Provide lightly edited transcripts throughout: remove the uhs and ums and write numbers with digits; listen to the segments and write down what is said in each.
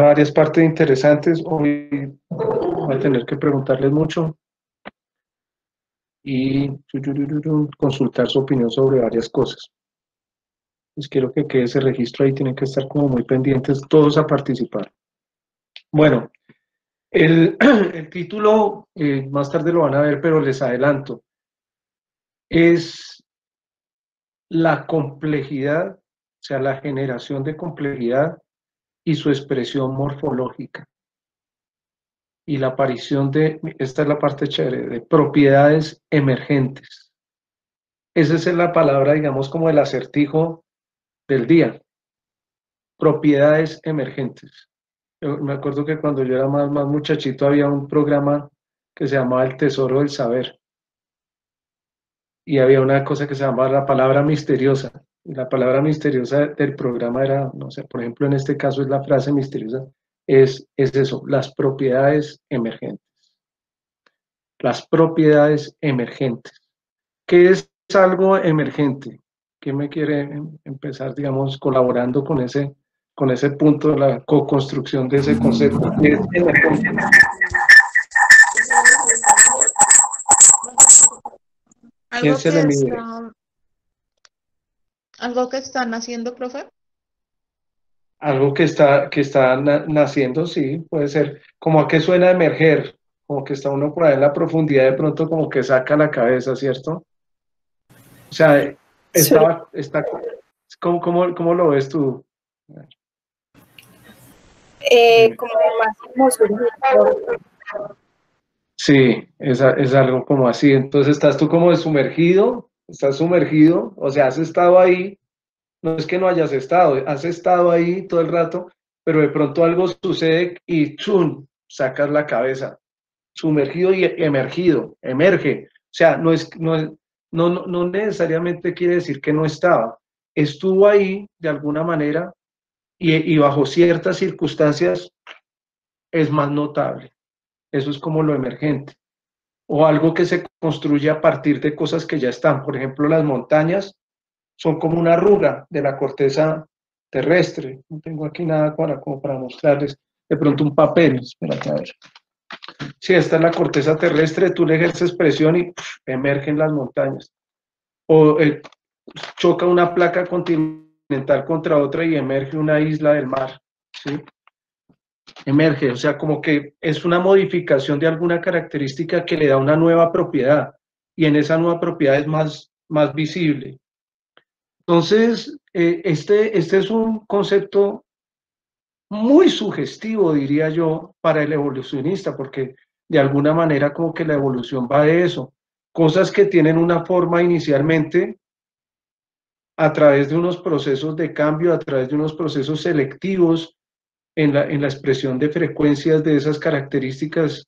varias partes interesantes. Hoy voy a tener que preguntarles mucho y consultar su opinión sobre varias cosas. Pues quiero que quede ese registro ahí, tienen que estar como muy pendientes todos a participar. Bueno, el título más tarde lo van a ver, pero les adelanto. Es la complejidad, o sea, la generación de complejidad y su expresión morfológica. Y la aparición de, esta es la parte chévere, de propiedades emergentes. Esa es la palabra, digamos, como el acertijo del día. Propiedades emergentes. Yo me acuerdo que cuando yo era más muchachito había un programa que se llamaba El Tesoro del Saber. Y había una cosa que se llamaba la palabra misteriosa. Y la palabra misteriosa del programa era, no sé, por ejemplo, en este caso es la frase misteriosa, es eso, las propiedades emergentes. Las propiedades emergentes. ¿Qué es algo emergente? ¿Quién me quiere empezar, digamos, colaborando con ese punto de la co-construcción de ese concepto? ¿Qué es emergente? ¿Quién Algo se le que mide? está, algo que están haciendo, profe. Algo que está naciendo, sí, puede ser. ¿Como a qué suena emerger? Como que está uno por ahí en la profundidad, de pronto como que saca la cabeza, ¿cierto? O sea, Sí. está, ¿cómo lo ves tú? Dime. Como más como surgir. Sí, es algo como así. Entonces estás tú como sumergido, estás sumergido, o sea, has estado ahí, no es que no hayas estado, has estado ahí todo el rato, pero de pronto algo sucede y ¡chum! Sacas la cabeza, sumergido y emergido, emerge. O sea, no necesariamente quiere decir que no estaba, estuvo ahí de alguna manera y bajo ciertas circunstancias es más notable. Eso es como lo emergente. O algo que se construye a partir de cosas que ya están. Por ejemplo, las montañas son como una arruga de la corteza terrestre. No tengo aquí nada como para mostrarles. De pronto un papel. Espérate a ver. Si esta es la corteza terrestre, tú le ejerces presión y emergen las montañas. O choca una placa continental contra otra y emerge una isla del mar. ¿Sí? Emerge, o sea, como que es una modificación de alguna característica que le da una nueva propiedad y en esa nueva propiedad es más visible. Entonces, este es un concepto muy sugestivo, diría yo, para el evolucionista, porque de alguna manera como que la evolución va de eso. Cosas que tienen una forma inicialmente a través de unos procesos de cambio, a través de unos procesos selectivos en la expresión de frecuencias de esas características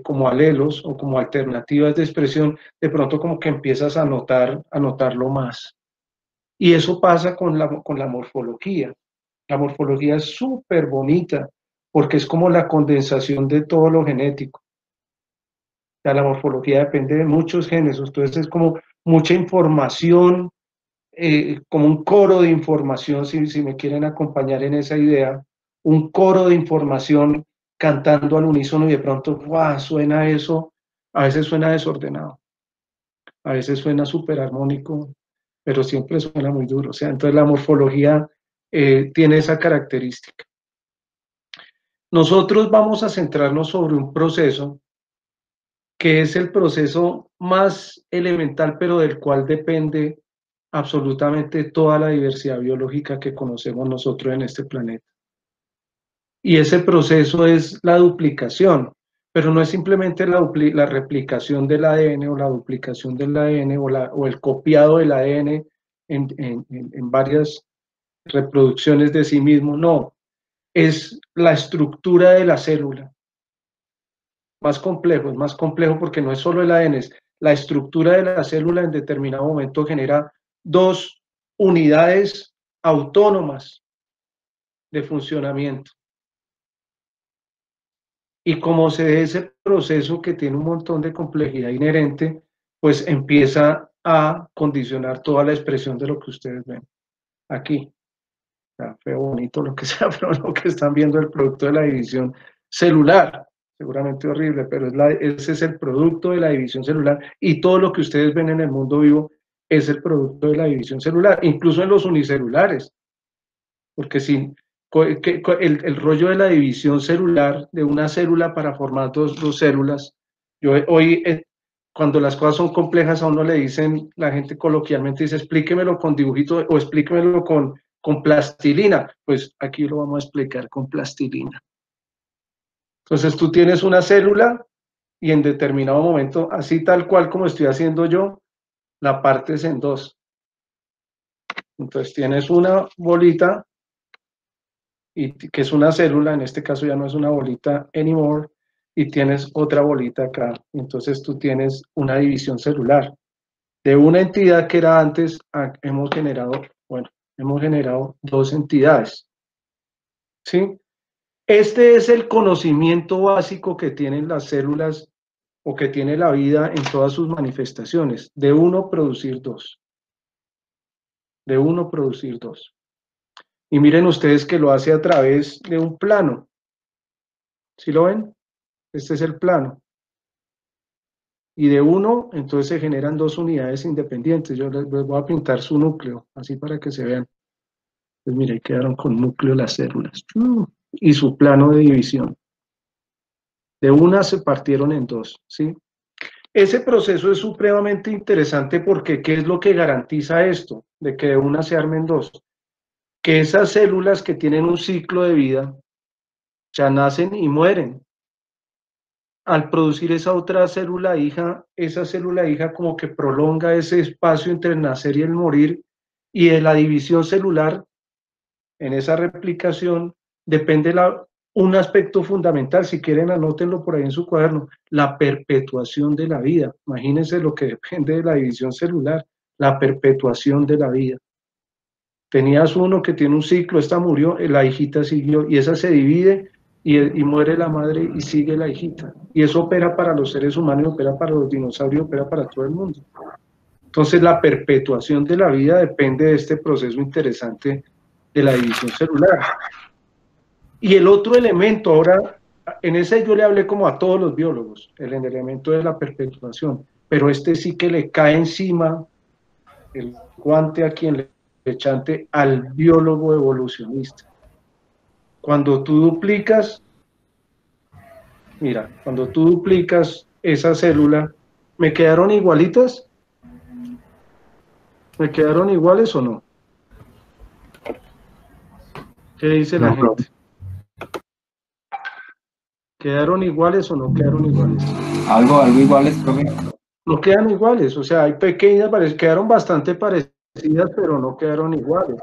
como alelos o como alternativas de expresión, de pronto como que empiezas a notarlo más. Y eso pasa con la morfología. La morfología es súper bonita porque es como la condensación de todo lo genético. O sea, la morfología depende de muchos genes, entonces es como mucha información, como un coro de información, si me quieren acompañar en esa idea, un coro de información cantando al unísono y de pronto, ¡guau! Suena eso, a veces suena desordenado, a veces suena súper armónico, pero siempre suena muy duro. O sea, entonces la morfología tiene esa característica. Nosotros vamos a centrarnos sobre un proceso que es el proceso más elemental, pero del cual depende absolutamente toda la diversidad biológica que conocemos nosotros en este planeta. Y ese proceso es la duplicación, pero no es simplemente la replicación del ADN o la duplicación del ADN o el copiado del ADN en varias reproducciones de sí mismo, no, es la estructura de la célula. Es más complejo porque no es solo el ADN, es la estructura de la célula en determinado momento genera dos unidades autónomas de funcionamiento. Y como se ve ese proceso que tiene un montón de complejidad inherente, pues empieza a condicionar toda la expresión de lo que ustedes ven aquí. sea, feo, bonito, lo que sea, pero lo que están viendo es el producto de la división celular, seguramente horrible, pero ese es el producto de la división celular, y todo lo que ustedes ven en el mundo vivo es el producto de la división celular, incluso en los unicelulares, porque si el rollo de la división celular, de una célula para formar dos células, hoy cuando las cosas son complejas a uno le dicen, la gente coloquialmente dice, explíquemelo con dibujito o explíquemelo con plastilina. Pues aquí lo vamos a explicar con plastilina. Entonces tú tienes una célula y en determinado momento, así tal cual como estoy haciendo yo, la partes en dos. Entonces tienes una bolita, que es una célula, en este caso ya no es una bolita anymore, y tienes otra bolita acá. Entonces tú tienes una división celular. De una entidad que era antes, hemos generado dos entidades. ¿Sí? Este es el conocimiento básico que tienen las células o que tiene la vida en todas sus manifestaciones. De uno producir dos. De uno producir dos. Y miren ustedes que lo hace a través de un plano. ¿Sí lo ven? Este es el plano. Y de uno, entonces se generan dos unidades independientes. Yo les voy a pintar su núcleo, así para que se vean. Pues mira, ahí quedaron con núcleo las células. Y su plano de división. De una se partieron en dos, ¿sí? Ese proceso es supremamente interesante porque ¿qué es lo que garantiza esto? De que de una se armen dos. Que esas células que tienen un ciclo de vida ya nacen y mueren. Al producir esa otra célula hija, esa célula hija como que prolonga ese espacio entre el nacer y el morir, y de la división celular, en esa replicación, depende un aspecto fundamental, si quieren anótenlo por ahí en su cuaderno, la perpetuación de la vida. Imagínense lo que depende de la división celular, la perpetuación de la vida. Tenías uno que tiene un ciclo, esta murió, la hijita siguió, y esa se divide, y muere la madre y sigue la hijita. Y eso opera para los seres humanos, opera para los dinosaurios, opera para todo el mundo. Entonces la perpetuación de la vida depende de este proceso interesante de la división celular. Y el otro elemento, ahora, en ese yo le hablé como a todos los biólogos, el elemento de la perpetuación, pero este sí que le cae encima el guante a quien le echante al biólogo evolucionista. Cuando tú duplicas, mira, cuando tú duplicas esa célula, ¿me quedaron igualitas? ¿Me quedaron iguales o no? ¿Qué dice la gente? ¿Quedaron iguales o no quedaron iguales? Algo iguales, profe. No quedan iguales, o sea, hay pequeñas, quedaron bastante parecidas, pero no quedaron iguales.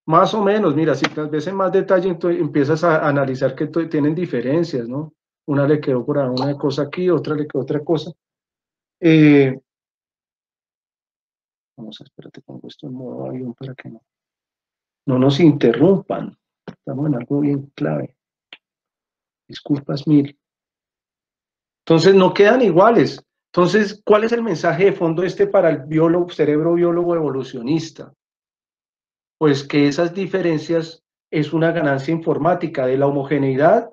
Más o menos, mira, si tal vez en más detalle empiezas a analizar que tienen diferencias, ¿no? Una le quedó por ahí una cosa aquí, otra le quedó otra cosa. Vamos a espérate, pongo esto en modo avión para que no nos interrumpan. Estamos en algo bien clave. Disculpas mil. Entonces no quedan iguales. Entonces, ¿cuál es el mensaje de fondo para el cerebro biólogo evolucionista? Pues que esas diferencias es una ganancia informática. De la homogeneidad,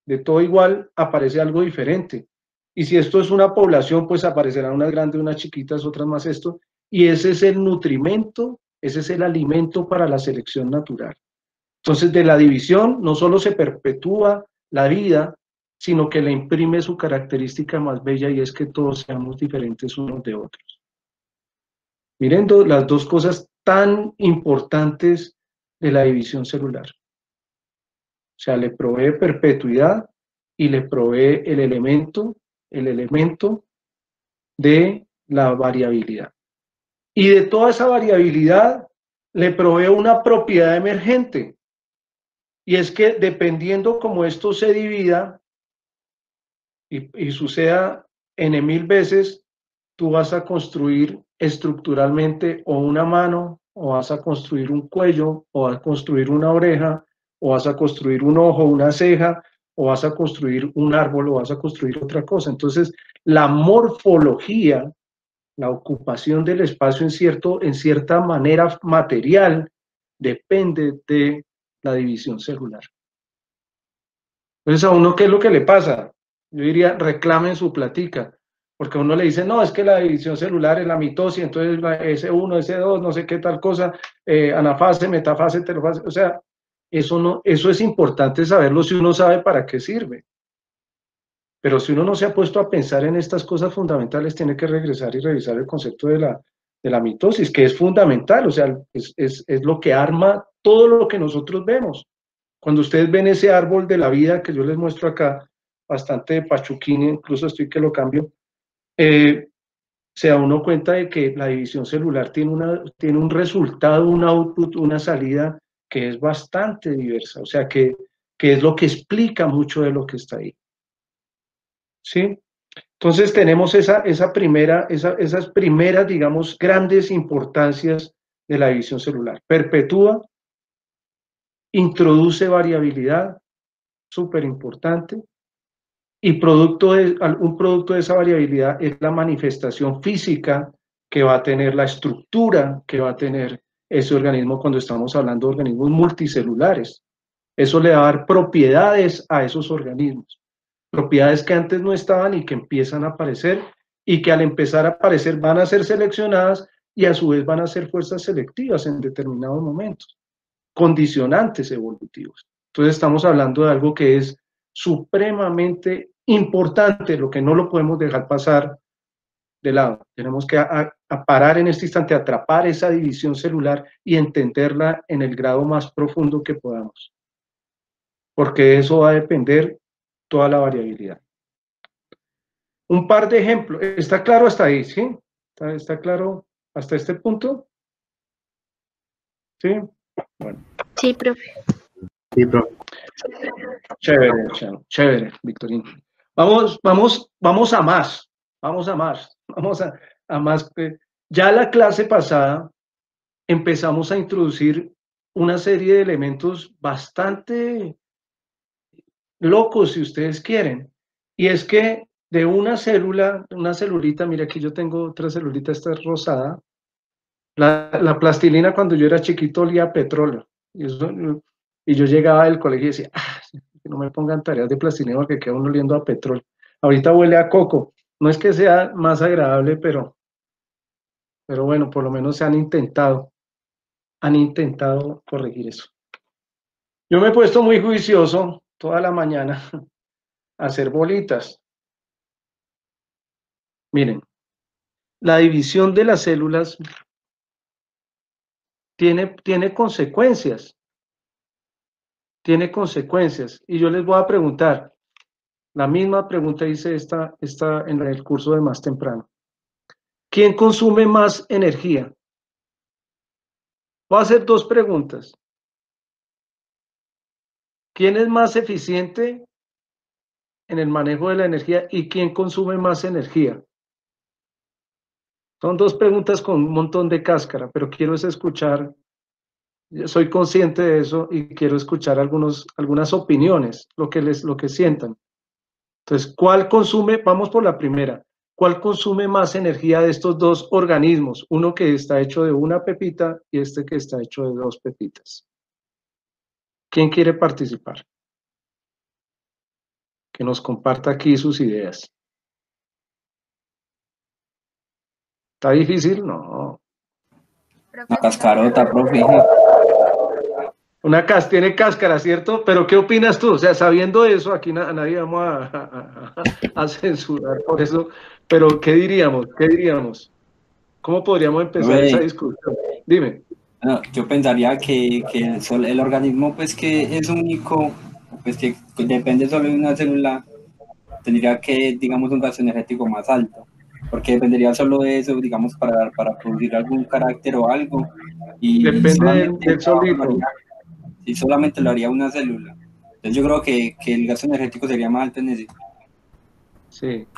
de todo igual, aparece algo diferente. Y si esto es una población, pues aparecerán unas grandes, unas chiquitas, otras más esto. Y ese es el nutrimento, ese es el alimento para la selección natural. Entonces, de la división no solo se perpetúa la vida, sino que le imprime su característica más bella, y es que todos seamos diferentes unos de otros. Miren las dos cosas tan importantes de la división celular. O sea, le provee perpetuidad y le provee el elemento de la variabilidad. Y de toda esa variabilidad le provee una propiedad emergente. Y es que dependiendo cómo esto se divida y suceda n mil veces, tú vas a construir estructuralmente o una mano, o vas a construir un cuello, o vas a construir una oreja, o vas a construir un ojo, una ceja, o vas a construir un árbol, o vas a construir otra cosa. Entonces, la morfología la ocupación del espacio en cierta manera material depende de la división celular. Entonces, ¿a uno qué es lo que le pasa? Yo diría, reclamen su platica, porque a uno le dice, no, es que la división celular es la mitosis, entonces S1, S2, no sé qué tal cosa, anafase, metafase, telofase, o sea, eso, no, eso es importante saberlo si uno sabe para qué sirve. Pero si uno no se ha puesto a pensar en estas cosas fundamentales, tiene que regresar y revisar el concepto de la mitosis, que es fundamental, o sea, es lo que arma todo lo que nosotros vemos. Cuando ustedes ven ese árbol de la vida que yo les muestro acá, bastante de pachuquín, incluso estoy que lo cambio, se da uno cuenta de que la división celular tiene un resultado, un output, una salida que es bastante diversa, o sea, que es lo que explica mucho de lo que está ahí. ¿Sí? Entonces tenemos esas primeras, digamos, grandes importancias de la división celular. Perpetúa, introduce variabilidad, súper importante, y un producto de esa variabilidad es la manifestación física que va a tener, la estructura que va a tener ese organismo cuando estamos hablando de organismos multicelulares. Eso le va a dar propiedades a esos organismos, propiedades que antes no estaban y que empiezan a aparecer, y que al empezar a aparecer van a ser seleccionadas y a su vez van a ser fuerzas selectivas en determinados momentos, condicionantes evolutivos. Entonces estamos hablando de algo que es supremamente importante, lo que no lo podemos dejar pasar de lado. Tenemos que parar en este instante, atrapar esa división celular y entenderla en el grado más profundo que podamos, porque de eso va a depender toda la variabilidad. Un par de ejemplos. ¿Está claro hasta ahí? ¿Sí? ¿Está claro hasta este punto? ¿Sí? Bueno. Sí, profe. Sí, profe. Chévere, chévere, Victorino. Vamos a más. Vamos a más. Vamos a más. Ya la clase pasada empezamos a introducir una serie de elementos bastante locos, si ustedes quieren. Y es que de una celulita, mira, aquí yo tengo otra celulita, esta es rosada. La plastilina cuando yo era chiquito olía a petróleo. Y yo llegaba del colegio y decía, que no me pongan tareas de plastilina porque queda uno oliendo a petróleo. Ahorita huele a coco. No es que sea más agradable, pero bueno, por lo menos se han intentado corregir eso. Yo me he puesto muy juicioso toda la mañana a hacer bolitas. Miren, la división de las células tiene consecuencias. Tiene consecuencias. Y yo les voy a preguntar, la misma pregunta hice esta en el curso de más temprano. ¿Quién consume más energía? Voy a hacer dos preguntas. ¿Quién es más eficiente en el manejo de la energía y quién consume más energía? Son dos preguntas con un montón de cáscara, pero quiero escuchar, soy consciente de eso y quiero escuchar algunas opiniones, lo que sientan. Entonces, ¿cuál consume? Vamos por la primera. ¿Cuál consume más energía de estos dos organismos? Uno que está hecho de una pepita y este que está hecho de dos pepitas. ¿Quién quiere participar? Que nos comparta aquí sus ideas. ¿Está difícil? No. Una cascarota, profe. Tiene cáscara, ¿cierto? Pero ¿qué opinas tú? O sea, sabiendo eso, aquí nadie vamos a censurar por eso, pero ¿qué diríamos? ¿Qué diríamos? ¿Cómo podríamos empezar esa discusión? Dime. No, yo pensaría que el organismo, pues que es único, pues que depende solo de una célula, tendría que, digamos, un gasto energético más alto, porque dependería solo de eso, digamos, para producir algún carácter o algo, y depende del solito. Y solamente lo haría una célula. Entonces yo creo que el gasto energético sería más alto en ese. Sí.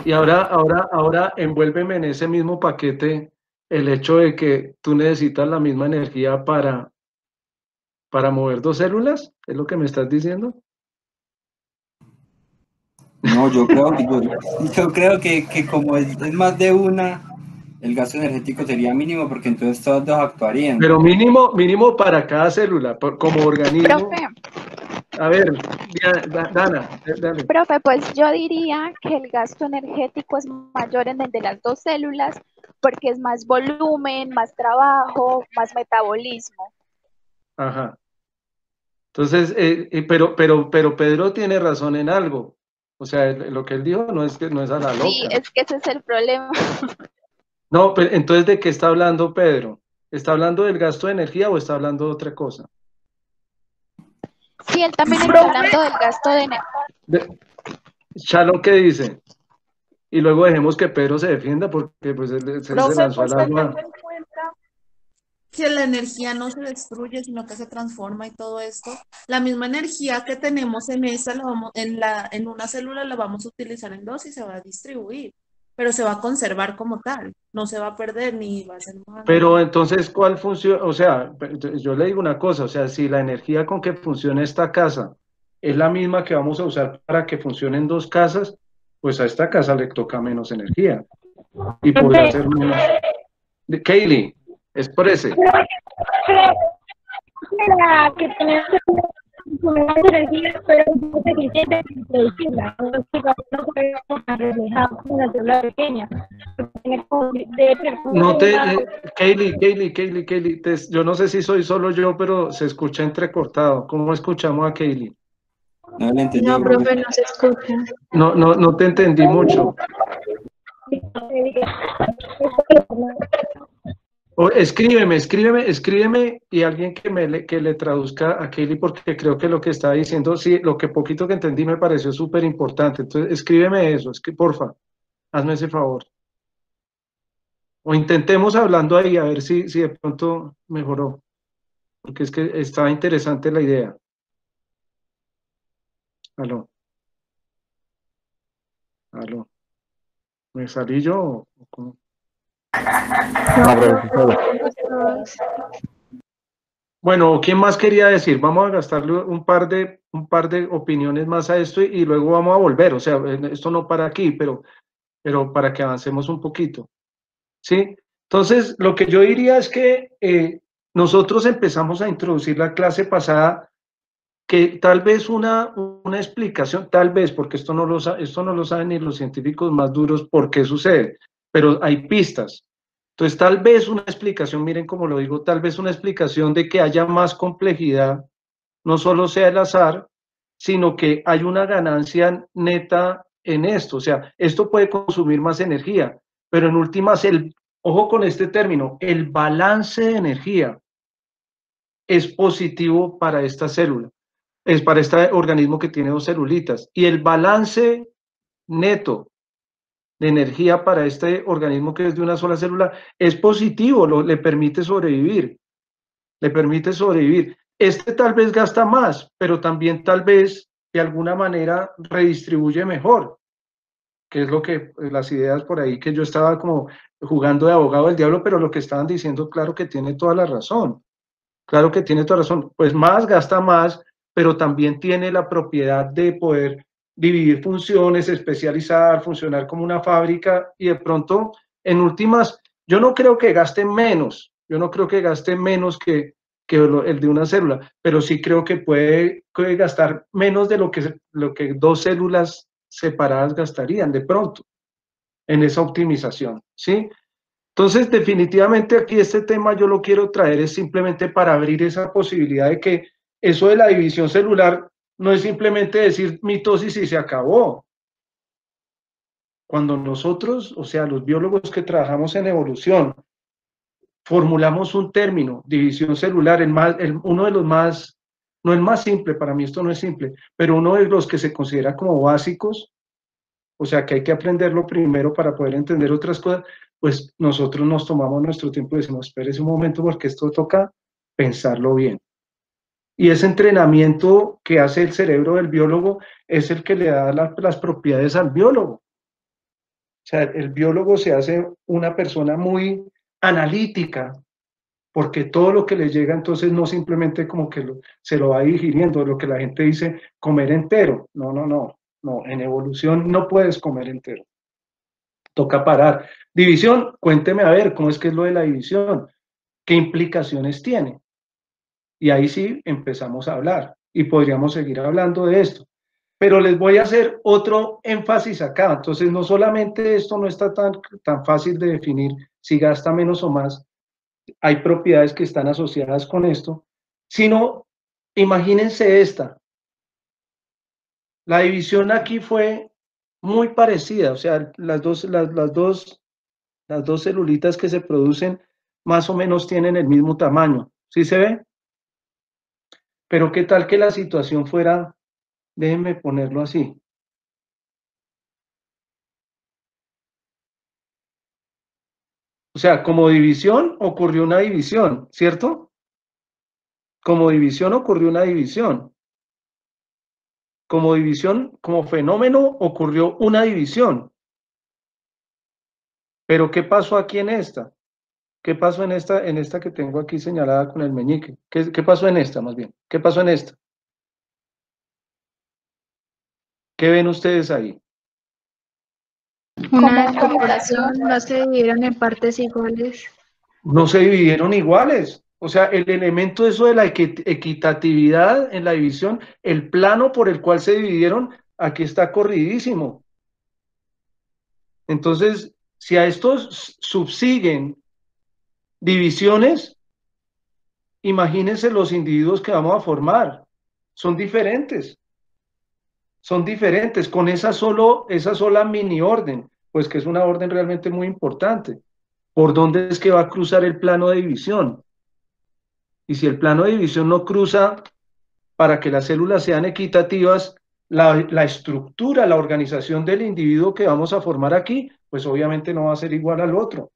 Y ahora envuélveme en ese mismo paquete el hecho de que tú necesitas la misma energía para mover dos células, ¿es lo que me estás diciendo? No, yo creo que como es más de una, el gasto energético sería mínimo porque entonces todos dos actuarían. Pero mínimo, mínimo para cada célula, como organismo. Profe, A ver, Dana, dale. profe, pues yo diría que el gasto energético es mayor en el de las dos células porque es más volumen, más trabajo, más metabolismo. Ajá. Entonces, pero Pedro tiene razón en algo. O sea, lo que él dijo no es que no es a la Sí, loca. es que ese es el problema. No, pero entonces, ¿de qué está hablando Pedro? ¿Está hablando del gasto de energía o está hablando de otra cosa? Sí, él también está hablando del gasto de energía. Shalom, ¿qué dice? Y luego dejemos que Pedro se defienda porque pues él se Profe, lanzó al pues agua. teniendo en cuenta que la energía no se destruye, sino que se transforma y todo esto, la misma energía que tenemos en esta, en una célula la vamos a utilizar en dos y se va a distribuir, pero se va a conservar como tal, no se va a perder ni va a ser malo. Pero entonces, ¿cuál funciona? O sea, yo le digo una cosa, o sea, si la energía con que funciona esta casa es la misma que vamos a usar para que funcionen dos casas, pues a esta casa le toca menos energía y podrá ser menos. Kaylee, exprese. La que tenemos más energía, pero es muy eficiente en producirla. No es que no podemos reflejar con una célula pequeña. No te, Kaylee, yo no sé si soy solo yo, pero se escucha entrecortado. ¿Cómo escuchamos a Kaylee? No le entendí, No, profe. profe, no se escucha. No te entendí mucho. Escríbeme y alguien que le traduzca a Kelly porque creo que lo que está diciendo, sí, lo que poquito que entendí me pareció súper importante. Entonces, escríbeme eso, porfa, hazme ese favor. O intentemos hablando ahí a ver si de pronto mejoró, porque es que estaba interesante la idea. Aló, aló. ¿Me salí yo o cómo? Bueno, ¿quién más quería decir? Vamos a gastarle un par de opiniones más a esto y luego vamos a volver. O sea, esto no para aquí, pero para que avancemos un poquito. ¿Sí? Entonces, lo que yo diría es que nosotros empezamos a introducir la clase pasada que tal vez una explicación, tal vez, porque esto no lo saben ni los científicos más duros por qué sucede, pero hay pistas. Entonces, tal vez una explicación, miren cómo lo digo, tal vez una explicación de que haya más complejidad, no solo sea el azar, sino que hay una ganancia neta en esto. O sea, esto puede consumir más energía, pero en últimas, ojo con este término, el balance de energía es positivo para esta célula, es para este organismo que tiene dos celulitas. Y el balance neto de energía para este organismo que es de una sola célula es positivo, le permite sobrevivir, le permite sobrevivir. Este tal vez gasta más, pero también tal vez de alguna manera redistribuye mejor, que es lo que las ideas por ahí que yo estaba como jugando de abogado del diablo, pero lo que estaban diciendo, claro que tiene toda la razón. Claro que tiene toda razón. Pues más gasta más, pero también tiene la propiedad de poder dividir funciones, especializar, funcionar como una fábrica y de pronto, en últimas, yo no creo que gaste menos, yo no creo que gaste menos que el de una célula, pero sí creo que puede gastar menos de lo que dos células separadas gastarían de pronto en esa optimización, ¿sí? Entonces, definitivamente aquí este tema yo lo quiero traer es simplemente para abrir esa posibilidad de que eso de la división celular no es simplemente decir mitosis y se acabó. Cuando nosotros, o sea, los biólogos que trabajamos en evolución, formulamos un término, división celular, uno de los más, no el más simple, para mí esto no es simple, pero uno de los que se considera como básicos, o sea, que hay que aprenderlo primero para poder entender otras cosas, pues nosotros nos tomamos nuestro tiempo y decimos, espérese un momento porque esto toca pensarlo bien. Y ese entrenamiento que hace el cerebro del biólogo es el que le da las propiedades al biólogo. O sea, el biólogo se hace una persona muy analítica, porque todo lo que le llega entonces no simplemente como que se lo va digiriendo, lo que la gente dice comer entero, no, No, en evolución no puedes comer entero. Toca parar. División, cuénteme a ver, ¿cómo es que es lo de la división? ¿Qué implicaciones tiene? Y ahí sí empezamos a hablar y podríamos seguir hablando de esto. Pero les voy a hacer otro énfasis acá. Entonces, no solamente esto no está tan fácil de definir si gasta menos o más, hay propiedades que están asociadas con esto, sino imagínense esta. La división aquí fue muy parecida, o sea, las dos celulitas que se producen más o menos tienen el mismo tamaño. ¿Sí se ve? Pero ¿qué tal que la situación fuera, déjenme ponerlo así? O sea, como división ocurrió una división, ¿cierto? Como división ocurrió una división. Como división, como fenómeno ocurrió una división. Pero ¿qué pasó aquí en esta? ¿Qué pasó en esta que tengo aquí señalada con el meñique? ¿Qué pasó en esta más bien? ¿Qué pasó en esta? ¿Qué ven ustedes ahí? Una Como desproporción, no se dividieron en partes iguales. No se dividieron iguales. O sea, el elemento de eso de la equitatividad en la división, el plano por el cual se dividieron, aquí está corridísimo. Entonces, si a estos subsiguen divisiones, imagínense los individuos que vamos a formar. Son diferentes. Son diferentes con esa sola mini orden, pues que es una orden realmente muy importante. ¿Por dónde es que va a cruzar el plano de división? Y si el plano de división no cruza para que las células sean equitativas, la estructura, la organización del individuo que vamos a formar aquí, pues obviamente no va a ser igual al otro.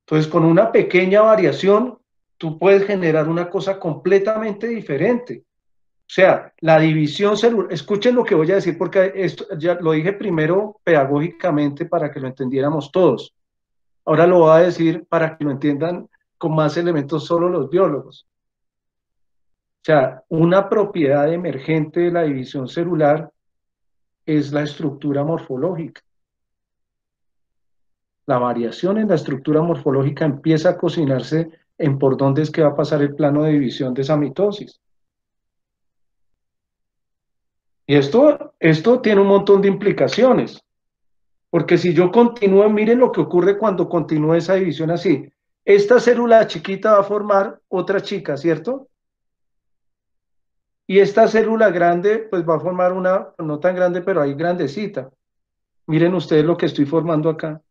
Entonces, con una pequeña variación, tú puedes generar una cosa completamente diferente. O sea, la división celular, escuchen lo que voy a decir porque esto ya lo dije primero pedagógicamente para que lo entendiéramos todos. Ahora lo voy a decir para que lo entiendan con más elementos solo los biólogos. O sea, una propiedad emergente de la división celular es la estructura morfológica. La variación en la estructura morfológica empieza a cocinarse en por dónde es que va a pasar el plano de división de esa mitosis. Y esto tiene un montón de implicaciones, porque si yo continúo, miren lo que ocurre cuando continúa esa división así. Esta célula chiquita va a formar otra chica, ¿cierto? Y esta célula grande, pues va a formar una, no tan grande, pero ahí grandecita. Miren ustedes lo que estoy formando acá.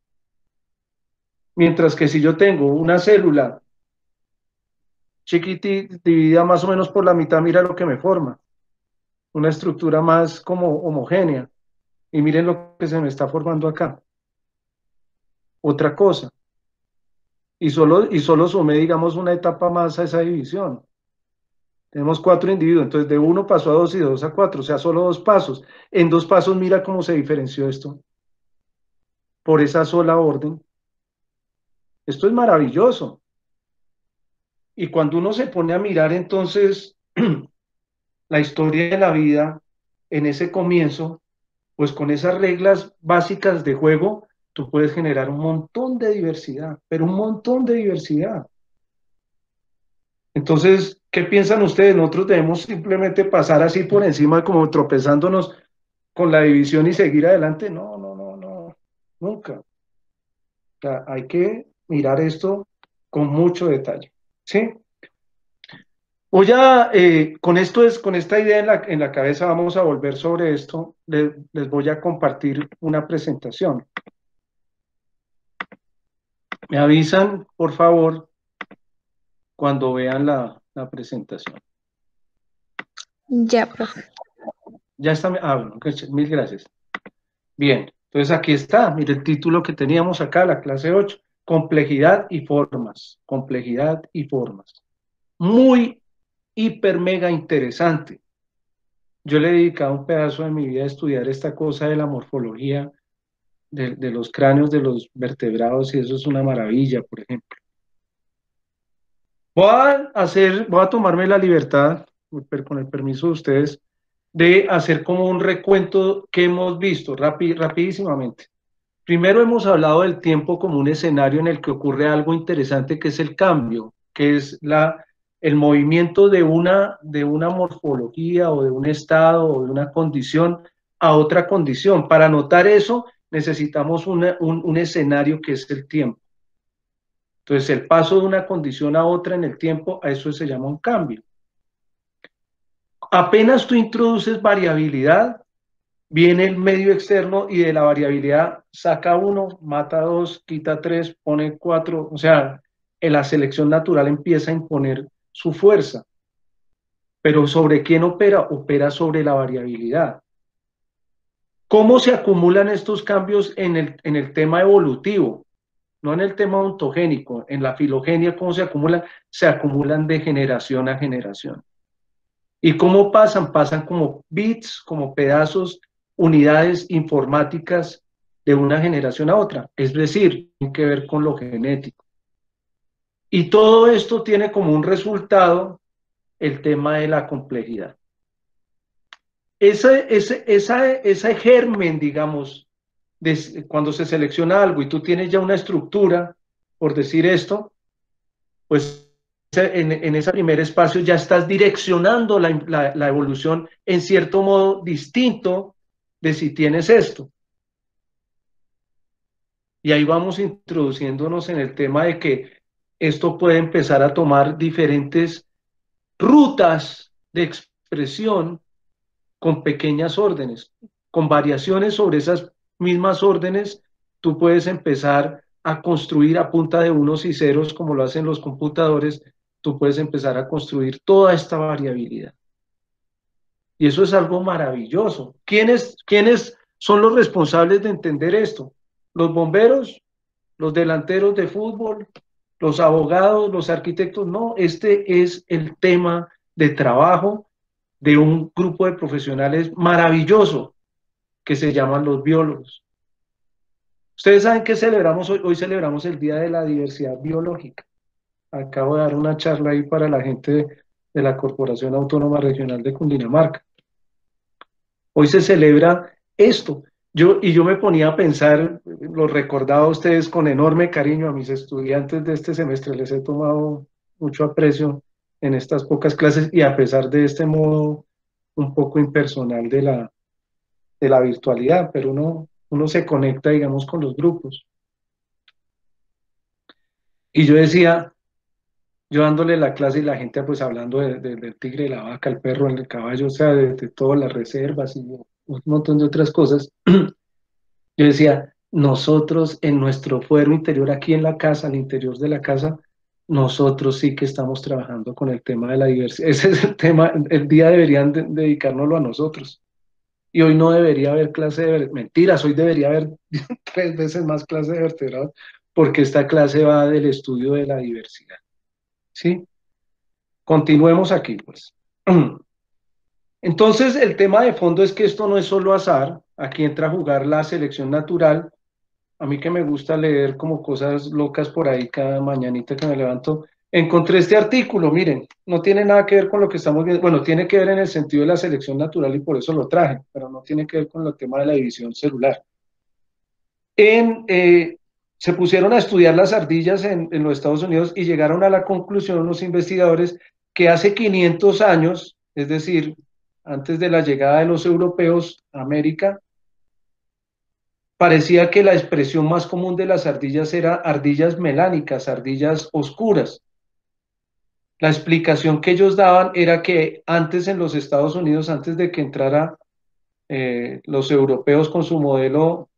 Mientras que si yo tengo una célula chiquitita, dividida más o menos por la mitad, mira lo que me forma. Una estructura más como homogénea. Y miren lo que se me está formando acá. Otra cosa. Y solo sumé, digamos, una etapa más a esa división. Tenemos 4 individuos, entonces de 1 pasó a 2 y de 2 a 4, o sea, solo 2 pasos. En 2 pasos mira cómo se diferenció esto. Por esa sola orden. Esto es maravilloso. Y cuando uno se pone a mirar entonces la historia de la vida en ese comienzo, pues con esas reglas básicas de juego, tú puedes generar un montón de diversidad, pero un montón de diversidad. Entonces, ¿qué piensan ustedes? Nosotros debemos simplemente pasar así por encima, como tropezándonos con la división y seguir adelante. No, no, no, no, nunca. O sea, hay que mirar esto con mucho detalle. ¿Sí? Voy a, con esta idea en la cabeza vamos a volver sobre esto, les voy a compartir una presentación. Me avisan, por favor, cuando vean la presentación. Ya, profe. Ya está, bueno, mil gracias. Bien, entonces aquí está, mire el título que teníamos acá, la clase 8, complejidad y formas, complejidad y formas. Muy, hiper, mega interesante. Yo le he dedicado un pedazo de mi vida a estudiar esta cosa de la morfología de los cráneos de los vertebrados y eso es una maravilla, por ejemplo. Voy a tomarme la libertad, con el permiso de ustedes, de hacer como un recuento que hemos visto rapidísimamente. Primero hemos hablado del tiempo como un escenario en el que ocurre algo interesante, que es el cambio, que es el movimiento de una morfología o de un estado o de una condición a otra condición. Para notar eso necesitamos un escenario que es el tiempo. Entonces el paso de una condición a otra en el tiempo, a eso se llama un cambio. Apenas tú introduces variabilidad, viene el medio externo y de la variabilidad saca 1, mata 2, quita 3, pone 4, o sea, en la selección natural empieza a imponer su fuerza. Pero ¿sobre quién opera? Opera sobre la variabilidad. ¿Cómo se acumulan estos cambios en el tema evolutivo? No en el tema ontogénico, en la filogenia, ¿cómo se acumulan? Se acumulan de generación a generación. ¿Y cómo pasan? Pasan como bits, como pedazos, unidades informáticas de una generación a otra. Es decir, tiene que ver con lo genético. Y todo esto tiene como un resultado el tema de la complejidad. Ese germen, digamos, cuando se selecciona algo y tú tienes ya una estructura, por decir esto, pues en ese primer espacio ya estás direccionando la evolución en cierto modo distinto de si tienes esto. Y ahí vamos introduciéndonos en el tema de que esto puede empezar a tomar diferentes rutas de expresión con pequeñas órdenes, con variaciones sobre esas mismas órdenes, tú puedes empezar a construir a punta de unos y ceros, como lo hacen los computadores, tú puedes empezar a construir toda esta variabilidad. Y eso es algo maravilloso. ¿Quiénes son los responsables de entender esto? Los bomberos, los delanteros de fútbol, los abogados, los arquitectos. No, este es el tema de trabajo de un grupo de profesionales maravilloso que se llaman los biólogos. Ustedes saben que celebramos hoy celebramos el Día de la Diversidad Biológica. Acabo de dar una charla ahí para la gente de la Corporación Autónoma Regional de Cundinamarca. Hoy se celebra esto. Yo me ponía a pensar, lo recordaba a ustedes con enorme cariño, a mis estudiantes de este semestre, les he tomado mucho aprecio en estas pocas clases y a pesar de este modo un poco impersonal de la virtualidad, pero uno se conecta, digamos, con los grupos. Y yo decía, yo dándole la clase y la gente pues hablando del tigre, la vaca, el perro, el caballo, o sea, de todas las reservas y un montón de otras cosas. Yo decía, nosotros en nuestro fuero interior, aquí en la casa, al interior de la casa, nosotros sí que estamos trabajando con el tema de la diversidad. Ese es el tema, el día deberían dedicárnoslo a nosotros. Y hoy no debería haber clase de mentiras, hoy debería haber 3 veces más clase de vertebrados, porque esta clase va del estudio de la diversidad. ¿Sí? Continuemos aquí, pues. Entonces, el tema de fondo es que esto no es solo azar, aquí entra a jugar la selección natural. A mí que me gusta leer como cosas locas por ahí cada mañanita que me levanto, encontré este artículo, miren, no tiene nada que ver con lo que estamos viendo, bueno, tiene que ver en el sentido de la selección natural y por eso lo traje, pero no tiene que ver con el tema de la división celular. Se pusieron a estudiar las ardillas en los Estados Unidos y llegaron a la conclusión los investigadores que hace 500 años, es decir, antes de la llegada de los europeos a América, parecía que la expresión más común de las ardillas era ardillas melánicas, ardillas oscuras. La explicación que ellos daban era que antes en los Estados Unidos, antes de que entrara los europeos con su modelo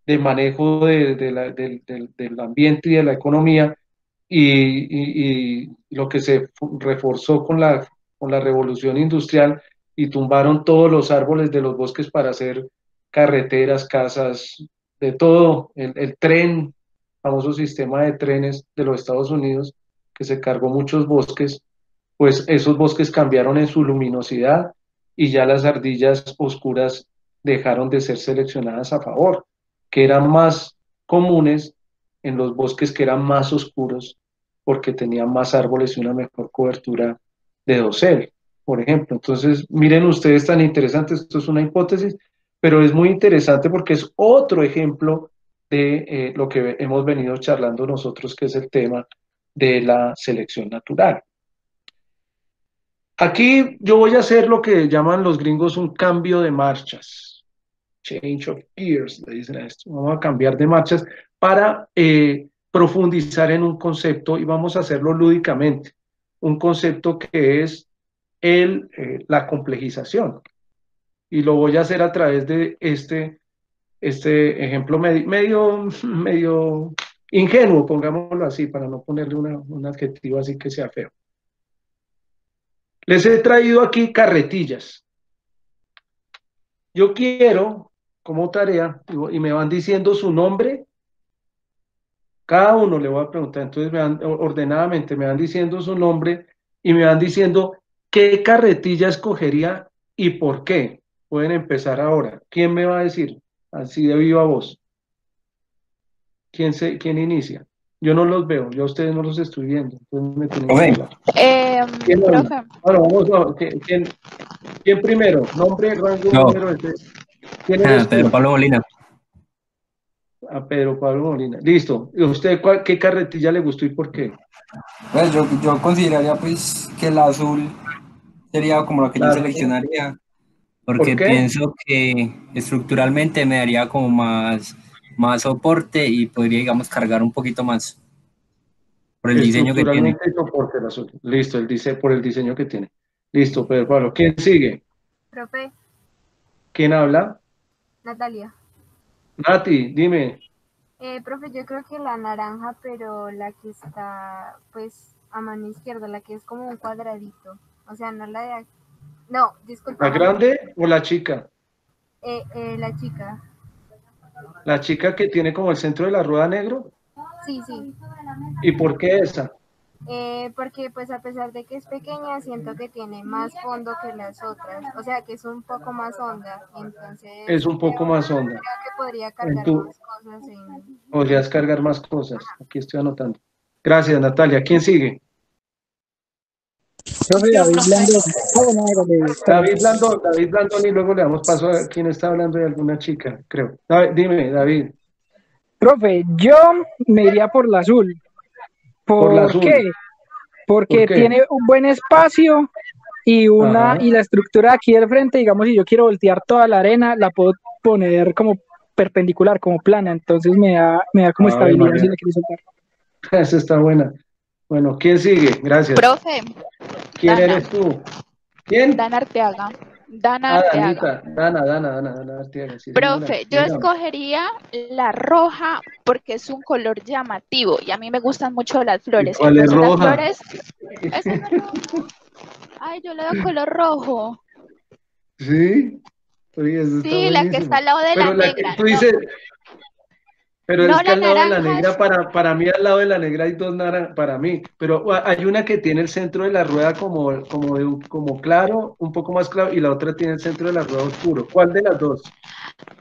de manejo del ambiente y de la economía, y lo que se reforzó con la revolución industrial y tumbaron todos los árboles de los bosques para hacer carreteras, casas, de todo, el tren, famoso sistema de trenes de los Estados Unidos, que se cargó muchos bosques, pues esos bosques cambiaron en su luminosidad y ya las ardillas oscuras dejaron de ser seleccionadas a favor, que eran más comunes en los bosques que eran más oscuros porque tenían más árboles y una mejor cobertura de dosel. por ejemplo. Entonces, miren ustedes tan interesante, esto es una hipótesis, pero es muy interesante porque es otro ejemplo de lo que hemos venido charlando nosotros, que es el tema de la selección natural. Aquí yo voy a hacer lo que llaman los gringos un cambio de marchas. Change of gears, le dicen a esto. Vamos a cambiar de marchas para profundizar en un concepto y vamos a hacerlo lúdicamente. Un concepto que es la complejización. Y lo voy a hacer a través de este ejemplo medio ingenuo, pongámoslo así, para no ponerle un adjetivo así que sea feo. Les he traído aquí carretillas. Yo quiero, como tarea, y me van diciendo su nombre, cada uno le voy a preguntar, entonces ordenadamente me van diciendo su nombre y me van diciendo qué carretilla escogería y por qué. Pueden empezar ahora. ¿Quién me va a decir? Así de viva voz. ¿Quién inicia? Yo no los veo, yo a ustedes no los estoy viendo. Entonces me tienen que hablar. ¿Quién Profe. Bueno, vamos a ¿quién primero? Nombre, rango, No. número. ¿Quién eres Pedro tú? Pablo Molina. A Pedro Pablo Molina. Listo. ¿Y a usted qué carretilla le gustó y por qué? Pues yo consideraría pues que el azul sería como la que yo Claro. seleccionaría, ¿Por porque qué? pienso que estructuralmente me daría como más soporte y podría, digamos, cargar un poquito más por el diseño que tiene. Estructuralmente soporte el azul. Listo, por el diseño que tiene. Listo, Pedro Pablo. ¿Quién sigue? Profe, ¿Quién habla? Natalia. Nati, dime. Profe, yo creo que la naranja, pero la que está, pues, a mano izquierda, la que es como un cuadradito. O sea, no la de aquí. No, disculpa. ¿La grande o la chica? La chica. La chica que tiene como el centro de la rueda negro. Sí, sí. ¿Y por qué esa? Porque, pues, a pesar de que es pequeña, siento que tiene más fondo que las otras. O sea, que es un poco más honda. Entonces, Es un poco más honda. creo que podría cargar más cosas en... Podrías cargar más cosas. Aquí estoy anotando. Gracias, Natalia. ¿Quién sigue? Profe, David Blandón. David Blandón, y luego le damos paso a quien está hablando de alguna chica, creo. Dime, David. Profe, yo me iría por la azul. Por la azul. ¿Qué? Porque ¿Por qué? tiene un buen espacio y Ajá. y la estructura aquí del frente, digamos, si yo quiero voltear toda la arena, la puedo poner como perpendicular, como plana, entonces me da como Ave estabilidad María. si la quiero soltar. Esa está buena. Bueno, ¿quién sigue? Gracias. Profe, ¿Quién Dana. eres tú? ¿Quién? Dana Arteaga. Dana Arteaga. Dana Arteaga. Sí, Profe, señora. yo Dígame. escogería la roja porque es un color llamativo y a mí me gustan mucho las flores. ¿Cuál es Entonces roja? las flores, esa no es roja. Ay, yo le doy color rojo. Sí. Oye, eso está Sí, la que buenísimo. está al lado de Pero la la que negra. tú dices, pero No, es que la al lado de la naranja negra, es- para mí al lado de la negra hay dos naranjas, para mí, pero hay una que tiene el centro de la rueda como claro, un poco más claro, y la otra tiene el centro de la rueda oscuro. ¿Cuál de las dos?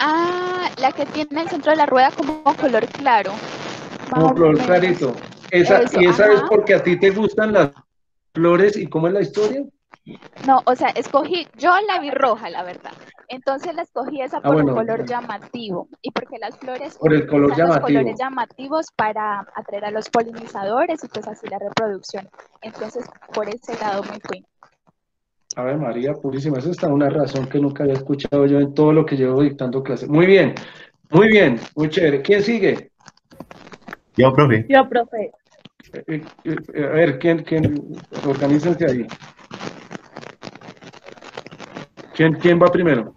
Ah, la que tiene el centro de la rueda como color claro. Más Como o color menos. clarito. Eso, Y esa es ajá. porque a ti te gustan las flores, ¿y cómo es la historia? No, o sea, yo la vi roja, la verdad. Entonces la escogí esa por un Bueno, color llamativo y porque las flores por el color utilizan los colores llamativo. llamativos para atraer a los polinizadores y pues así la reproducción. Entonces, por ese lado me fui. Ave María Purísima, esa está una razón que nunca había escuchado yo en todo lo que llevo dictando clases. Muy bien, muy chévere. ¿Quién sigue? Yo, profe. Yo, profe. A ver, ¿quién? Organícense ahí. ¿Quién va primero?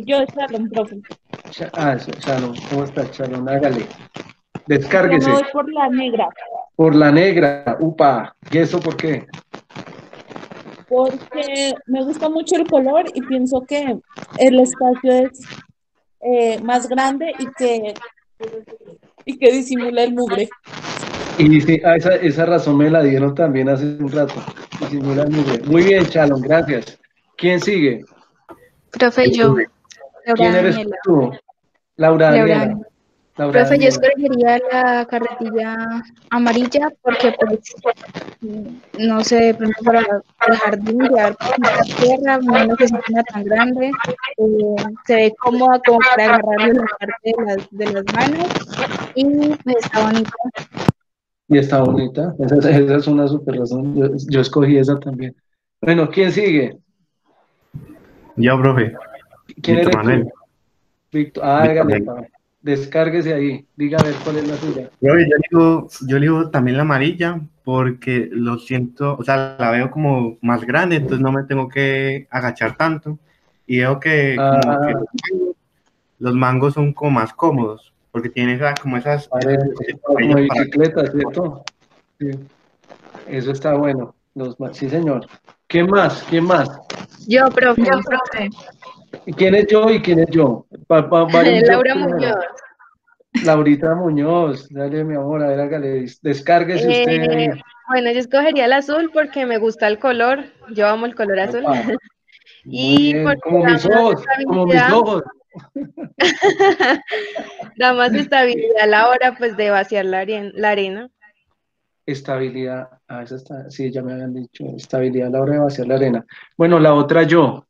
Yo, Charlon, profe. Shalom. ¿Cómo estás, Shalom? Hágale. Yo me Descárguese. voy por la negra, Por la negra, upa. ¿Y eso por qué? porque me gusta mucho el color y pienso que el espacio es más grande y que disimula el mugre. Y sí, esa razón me la dieron también hace un rato. Disimula el mugre. Muy bien, Shalom, gracias. ¿Quién sigue? Profe, yo, Laura ¿Quién eres Daniela. tú? Laura Laura Daniela. Daniela. Laura Profe, yo Daniela. escogería la carretilla amarilla porque, pues, no sé, de pronto para el jardín, llevar poquita tierra, no necesita una tan grande, se ve cómoda como para agarrarle la parte de las manos y pues está bonita. Y está bonita. Esa es una super razón. Yo escogí esa también. Bueno, ¿quién sigue? Yo, profe. ¿Quién Víctor eres Manuel. tú? Víctor. Víctor Hágale, Manuel. descárguese ahí. Diga a ver cuál es la suya. Profe, yo elijo también la amarilla porque lo siento, o sea, la veo como más grande, entonces no me tengo que agachar tanto. Y veo que como que Ah, los mangos son como más cómodos, porque tienen como esas parece como raíces para... bicicleta, ¿cierto? Sí. Eso está bueno. Sí, señor. ¿Quién más? ¿Quién más? Yo, profe, ¿Y quién es yo y quién es yo? Varios yo Laura primero. Muñoz. Laurita Muñoz, dale mi amor, a ver, hágale, descárguese usted ahí. Bueno, yo escogería el azul porque me gusta el color. Yo amo el color azul. Opa, muy Y bien, porque como da mis más ojos, como mis estabilidad, ojos. da más estabilidad a la hora pues de vaciar la arena. Estabilidad, esa está, sí, ya me habían dicho, estabilidad a la hora de vaciar la arena. Bueno, la otra yo,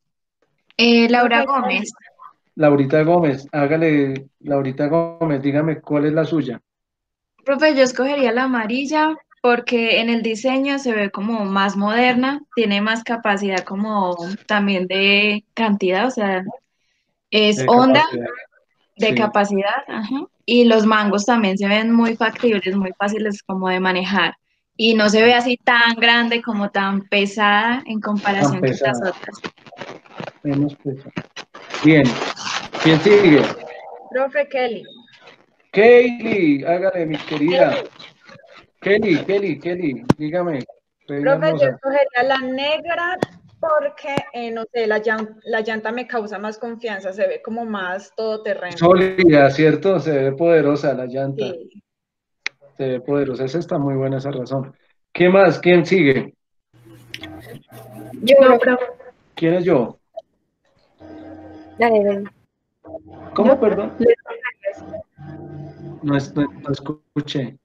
Laura Profe, Gómez. Laurita Gómez, hágale, Laurita Gómez, dígame cuál es la suya. Profe, yo escogería la amarilla porque en el diseño se ve como más moderna, tiene más capacidad como también de cantidad, o sea, es De honda capacidad, de sí, capacidad, ajá. Y los mangos también se ven muy factibles, muy fáciles como de manejar. Y no se ve así tan grande como tan pesada en tan comparación que las pesada, otras. menos pesada. Bien, ¿quién sigue? Profe Kelly. Kaylee, hágale, mi querida. Kelly, dígame, reina Profe, yo hermosa. escogería la negra porque, no sé, la llanta me causa más confianza, se ve como más todoterreno. Sólida, ¿cierto? Se ve poderosa la llanta, Sí. se ve poderosa, esa está muy buena esa razón. ¿Qué más? ¿Quién sigue? Yo, ¿Quién es yo? dale. ¿Cómo, perdón? No escuché.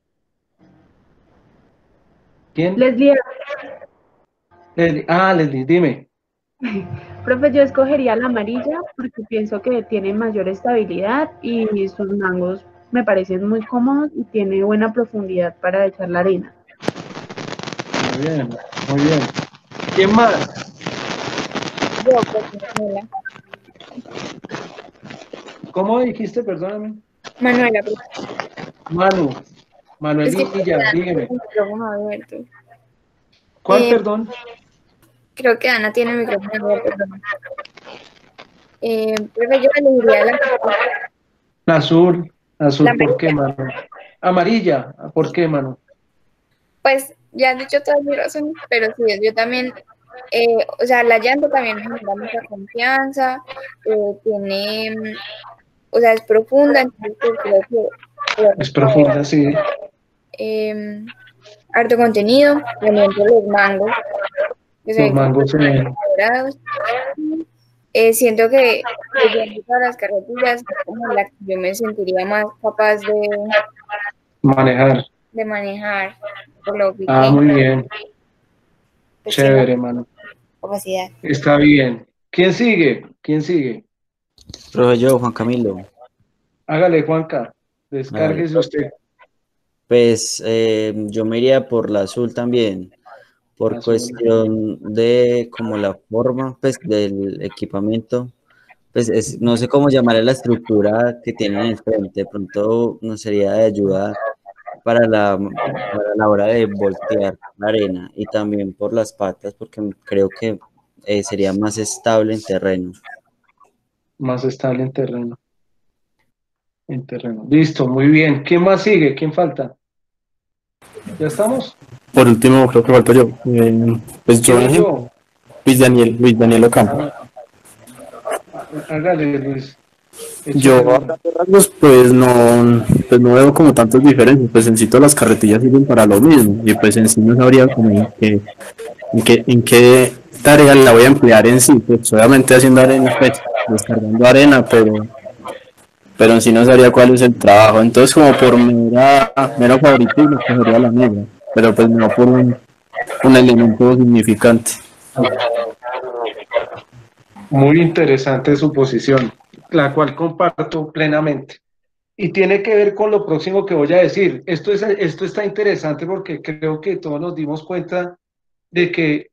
¿Quién? Leslie, Leslie, dime. profe, yo escogería la amarilla porque pienso que tiene mayor estabilidad y sus mangos me parecen muy cómodos y tiene buena profundidad para echar la arena. Muy bien, muy bien. ¿Quién más? Yo, profe, ¿Cómo dijiste? Perdóname. Manuela, profe. Manu, Es que Manuelilla, dígame. el micrófono abierto. ¿Cuál, perdón? Creo que Ana tiene el micrófono abierto, perdón. Profe, yo elegiría Azul, la ¿por qué, amarilla. Manu? Amarilla, ¿por qué, Manu? Pues ya han dicho todas mis razones, pero sí, yo también, o sea, la llanta también me genera mucha confianza, tiene, o sea, es profunda, entonces pues, creo que Es profunda, sí. harto contenido, también por los mangos, que se Los ven como mangos se ven. cuadrados. Siento que de todas las carretillas es como la que yo me sentiría más capaz Manejar. de manejar, por lo Ah, pequeño, muy bien. pues tiene Chévere, Manu. capacidad. Está bien. ¿Quién sigue? ¿Quién sigue? Profe, yo, Juan Camilo. Hágale, Juanca. Vale, Descárguese usted. pues yo me iría por la azul también, por Azul. cuestión de como la forma pues del equipamiento, pues no sé cómo llamarle la estructura que tienen en el frente, de pronto nos sería de ayuda para la hora de voltear la arena y también por las patas porque creo que sería más estable en terreno. Más estable en terreno. En terreno. Listo, muy bien. ¿Quién más sigue? ¿Quién falta? ¿Ya estamos? Por último, creo que falto yo. Pues yo, ¿Quién es yo? Luis Daniel Ocampo. Hágale, Luis. Yo, a grandes rasgos, pues no veo como tantas diferencias, pues en sí todas las carretillas sirven para lo mismo, y pues en sí no sabría como en qué tarea la voy a emplear en sí, pues obviamente haciendo arena, pues descargando arena, pero en sí no sabría cuál es el trabajo. Entonces, como por mero favoritismo, cogería la negra, pero pues no por un elemento significante. Muy interesante su posición, la cual comparto plenamente. Y tiene que ver con lo próximo que voy a decir. Esto está interesante porque creo que todos nos dimos cuenta de que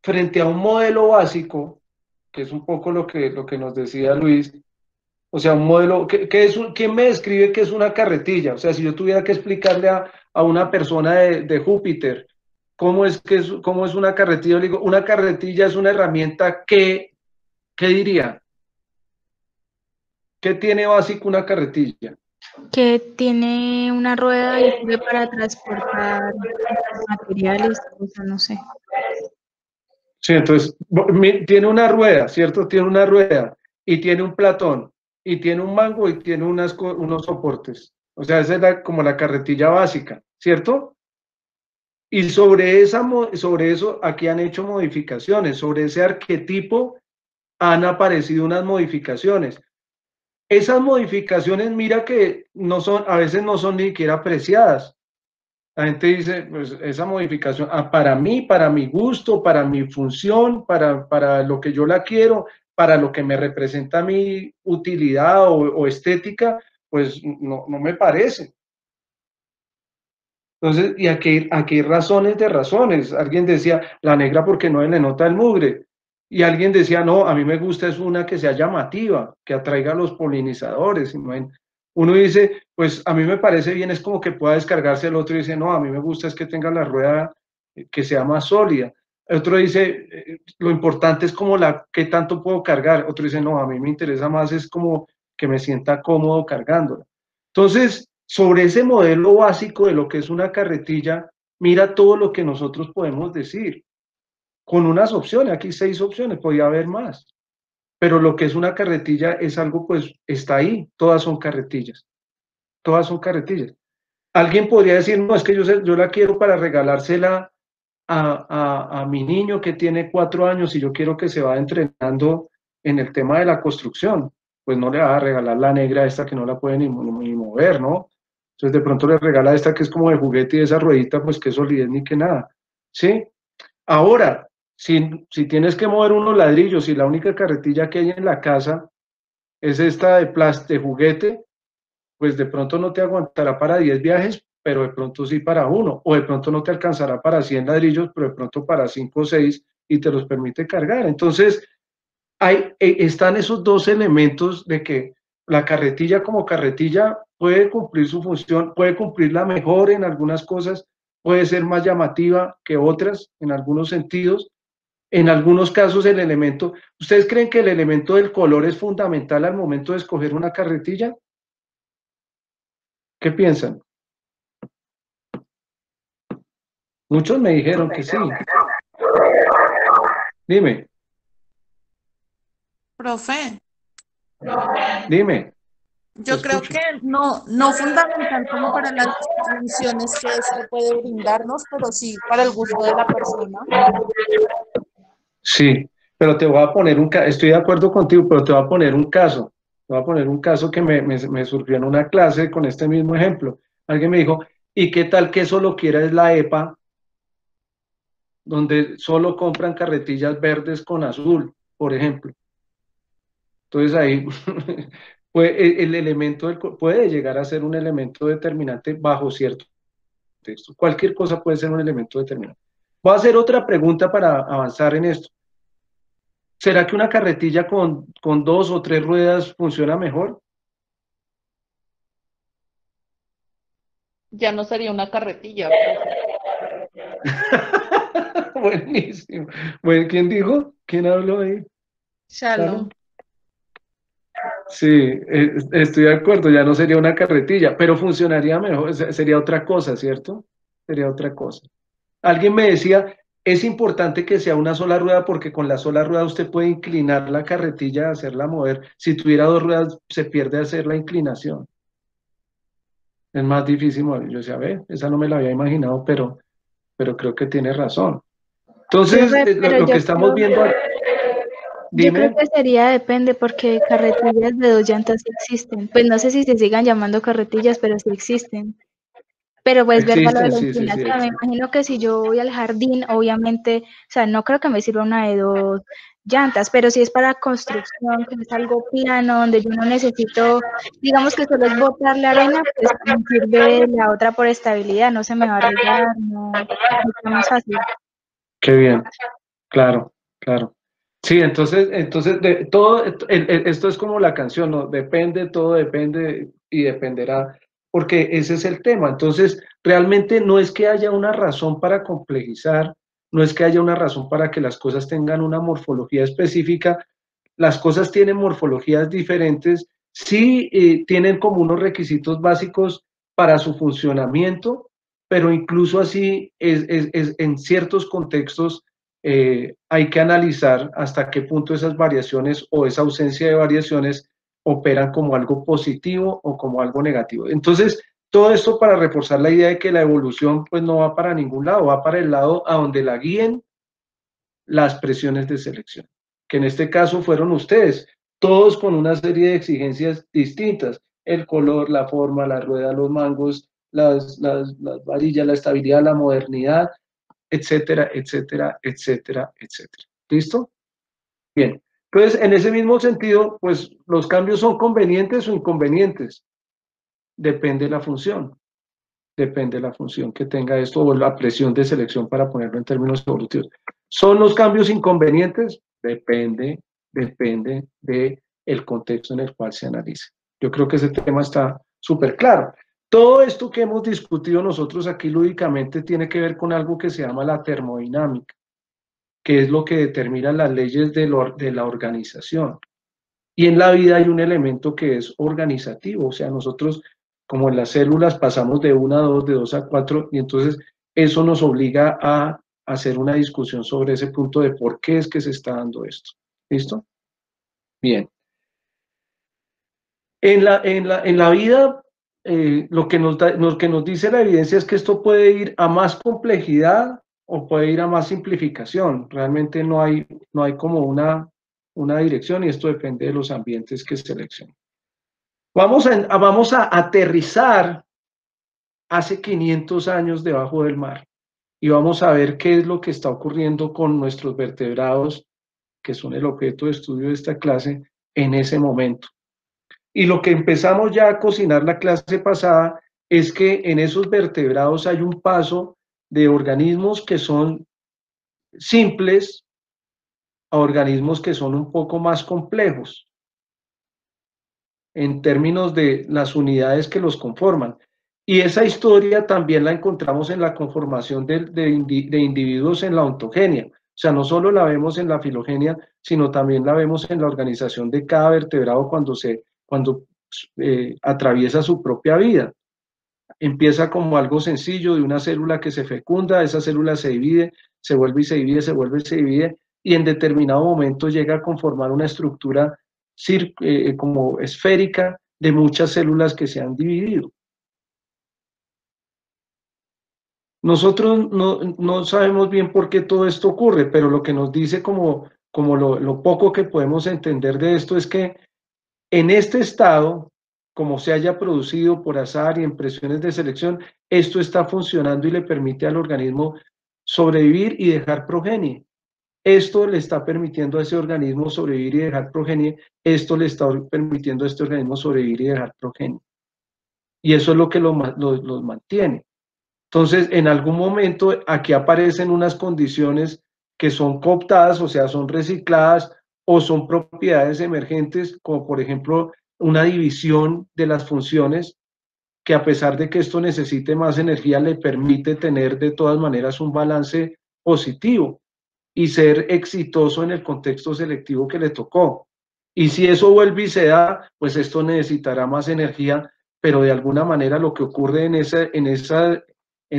frente a un modelo básico, que es un poco lo que nos decía Luis, o sea, un modelo, ¿quién me describe qué es una carretilla? O sea, si yo tuviera que explicarle a una persona de Júpiter cómo es una carretilla, yo le digo, una carretilla es una herramienta ¿qué diría? ¿Qué tiene básico una carretilla? Que tiene una rueda y sirve para transportar materiales, o sea, no sé. Sí, entonces, tiene una rueda, ¿cierto? Tiene una rueda y tiene un platón y tiene un mango y tiene unos soportes. O sea, esa es como la carretilla básica, ¿cierto? Y sobre eso aquí han hecho modificaciones, sobre ese arquetipo han aparecido unas modificaciones. Esas modificaciones, mira que a veces no son ni siquiera apreciadas. La gente dice, pues esa modificación, para mí, para mi gusto, para mi función, para lo que yo la quiero, para lo que me representa mi utilidad o estética, pues no me parece. Entonces, y aquí hay razones de razones. Alguien decía, la negra porque no le nota el mugre. Y alguien decía, no, a mí me gusta es una que sea llamativa, que atraiga a los polinizadores. Uno dice, pues a mí me parece bien, es como que pueda descargarse. El otro dice, no, a mí me gusta es que tenga la rueda que sea más sólida. El otro dice, lo importante es como qué tanto puedo cargar. Otro dice, no, a mí me interesa más es como que me sienta cómodo cargándola. Entonces, sobre ese modelo básico de lo que es una carretilla, mira todo lo que nosotros podemos decir. Con unas opciones, aquí 6 opciones, podía haber más. Pero lo que es una carretilla es algo, pues, está ahí, todas son carretillas. Todas son carretillas. Alguien podría decir, no, es que yo la quiero para regalársela a mi niño que tiene 4 años y yo quiero que se vaya entrenando en el tema de la construcción. Pues no le va a regalar la negra esta que no la puede ni mover, ¿no? Entonces de pronto le regala esta que es como de juguete y esa ruedita, pues que solidez ni que nada, ¿sí? Ahora, si tienes que mover unos ladrillos y la única carretilla que hay en la casa es esta de juguete, pues de pronto no te aguantará para 10 viajes, pero de pronto sí para uno, o de pronto no te alcanzará para 100 ladrillos, pero de pronto para 5 o 6 y te los permite cargar. Entonces, están esos dos elementos de que la carretilla como carretilla puede cumplir su función, puede cumplirla mejor en algunas cosas, puede ser más llamativa que otras en algunos sentidos. En algunos casos el elemento, ¿ustedes creen que el elemento del color es fundamental al momento de escoger una carretilla? ¿Qué piensan? Muchos me dijeron que sí. Dime. Profe. Dime. Yo creo que no fundamental como para las funciones que esto puede brindarnos, pero sí para el gusto de la persona. Sí, pero te voy a poner estoy de acuerdo contigo, pero te voy a poner un caso. Te voy a poner un caso que me surgió en una clase con este mismo ejemplo. Alguien me dijo, ¿y qué tal que solo quiera es la EPA, donde solo compran carretillas verdes con azul, por ejemplo? Entonces ahí el elemento puede llegar a ser un elemento determinante bajo cierto texto. Cualquier cosa puede ser un elemento determinante. Voy a hacer otra pregunta para avanzar en esto. ¿Será que una carretilla con 2 o 3 ruedas funciona mejor? Ya no sería una carretilla. Buenísimo. Bueno, ¿quién dijo? ¿Quién habló ahí? Shalom. Sí, estoy de acuerdo, ya no sería una carretilla, pero funcionaría mejor, sería otra cosa, ¿cierto? Sería otra cosa. Alguien me decía, es importante que sea una sola rueda porque con la sola rueda usted puede inclinar la carretilla, hacerla mover. Si tuviera 2 ruedas, se pierde hacer la inclinación. Es más difícil mover. Yo decía, esa no me la había imaginado, pero creo que tiene razón. Entonces, lo que estamos viendo... Yo creo Dime. que sería depende porque carretillas de 2 llantas sí existen. Pues no sé si se sigan llamando carretillas, pero sí existen. Pero pues verdad lo de Existen, la sí, sí, sí, inclinación, me existen. imagino que si yo voy al jardín, obviamente, o sea, no creo que me sirva una de 2 llantas, pero si es para construcción, que es algo plano, donde yo no necesito, digamos que solo es botar la arena, pues me sirve la otra por estabilidad, no se me va a regar, no, está más fácil. Qué bien, claro, claro. Sí, entonces de, todo, esto es como la canción, ¿no? Depende, todo depende y dependerá, porque ese es el tema. Entonces, realmente no es que haya una razón para complejizar, no es que haya una razón para que las cosas tengan una morfología específica. Las cosas tienen morfologías diferentes, sí tienen como unos requisitos básicos para su funcionamiento, pero incluso así en ciertos contextos hay que analizar hasta qué punto esas variaciones o esa ausencia de variaciones operan como algo positivo o como algo negativo. Entonces, todo esto para reforzar la idea de que la evolución pues no va para ningún lado, va para el lado a donde la guíen las presiones de selección, que en este caso fueron ustedes, todos con una serie de exigencias distintas, el color, la forma, la rueda, los mangos, las varillas, la estabilidad, la modernidad, etcétera, etcétera, etcétera, etcétera. ¿Listo? Bien. Entonces, en ese mismo sentido, pues los cambios son convenientes o inconvenientes. Depende de la función. Depende de la función que tenga esto o la presión de selección para ponerlo en términos evolutivos. ¿Son los cambios inconvenientes? Depende de el contexto en el cual se analice. Yo creo que ese tema está súper claro. Todo esto que hemos discutido nosotros aquí lúdicamente tiene que ver con algo que se llama la termodinámica, que es lo que determina las leyes de la organización. Y en la vida hay un elemento que es organizativo, o sea, nosotros como en las células pasamos de 1 a 2, de 2 a 4, y entonces eso nos obliga a hacer una discusión sobre ese punto de por qué es que se está dando esto. ¿Listo? Bien. En la vida, lo que nos dice la evidencia es que esto puede ir a más complejidad o puede ir a más simplificación. Realmente no hay como una dirección y esto depende de los ambientes que seleccionen. Vamos a aterrizar hace 500 años debajo del mar y vamos a ver qué es lo que está ocurriendo con nuestros vertebrados, que son el objeto de estudio de esta clase, en ese momento. Y lo que empezamos ya a cocinar la clase pasada es que en esos vertebrados hay un paso de organismos que son simples a organismos que son un poco más complejos en términos de las unidades que los conforman. Y esa historia también la encontramos en la conformación de individuos en la ontogenia. O sea, no solo la vemos en la filogenia, sino también la vemos en la organización de cada vertebrado cuando atraviesa su propia vida. Empieza como algo sencillo de una célula que se fecunda, esa célula se divide, se vuelve y se divide, se vuelve y se divide, y en determinado momento llega a conformar una estructura como esférica de muchas células que se han dividido. Nosotros no sabemos bien por qué todo esto ocurre, pero lo que nos dice como lo poco que podemos entender de esto es que en este estado, como se haya producido por azar y en presiones de selección, esto está funcionando y le permite al organismo sobrevivir y dejar progenie. Esto le está permitiendo a ese organismo sobrevivir y dejar progenie, esto le está permitiendo a este organismo sobrevivir y dejar progenie. Y eso es lo que los mantiene. Entonces, en algún momento aquí aparecen unas condiciones que son cooptadas, o sea, son recicladas o son propiedades emergentes, como por ejemplo una división de las funciones que a pesar de que esto necesite más energía, le permite tener de todas maneras un balance positivo y ser exitoso en el contexto selectivo que le tocó. Y si eso vuelve y se da, pues esto necesitará más energía, pero de alguna manera lo que ocurre en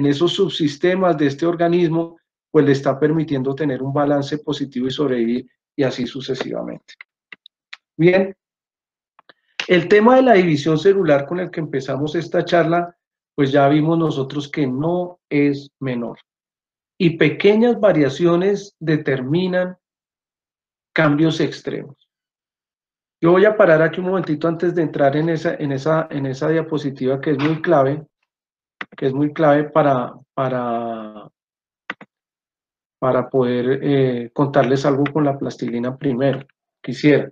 esos subsistemas de este organismo, pues le está permitiendo tener un balance positivo y sobrevivir, y así sucesivamente. Bien, el tema de la división celular con el que empezamos esta charla, pues ya vimos nosotros que no es menor. Y pequeñas variaciones determinan cambios extremos. Yo voy a parar aquí un momentito antes de entrar en esa diapositiva que es muy clave, para poder contarles algo con la plastilina primero. Quisiera.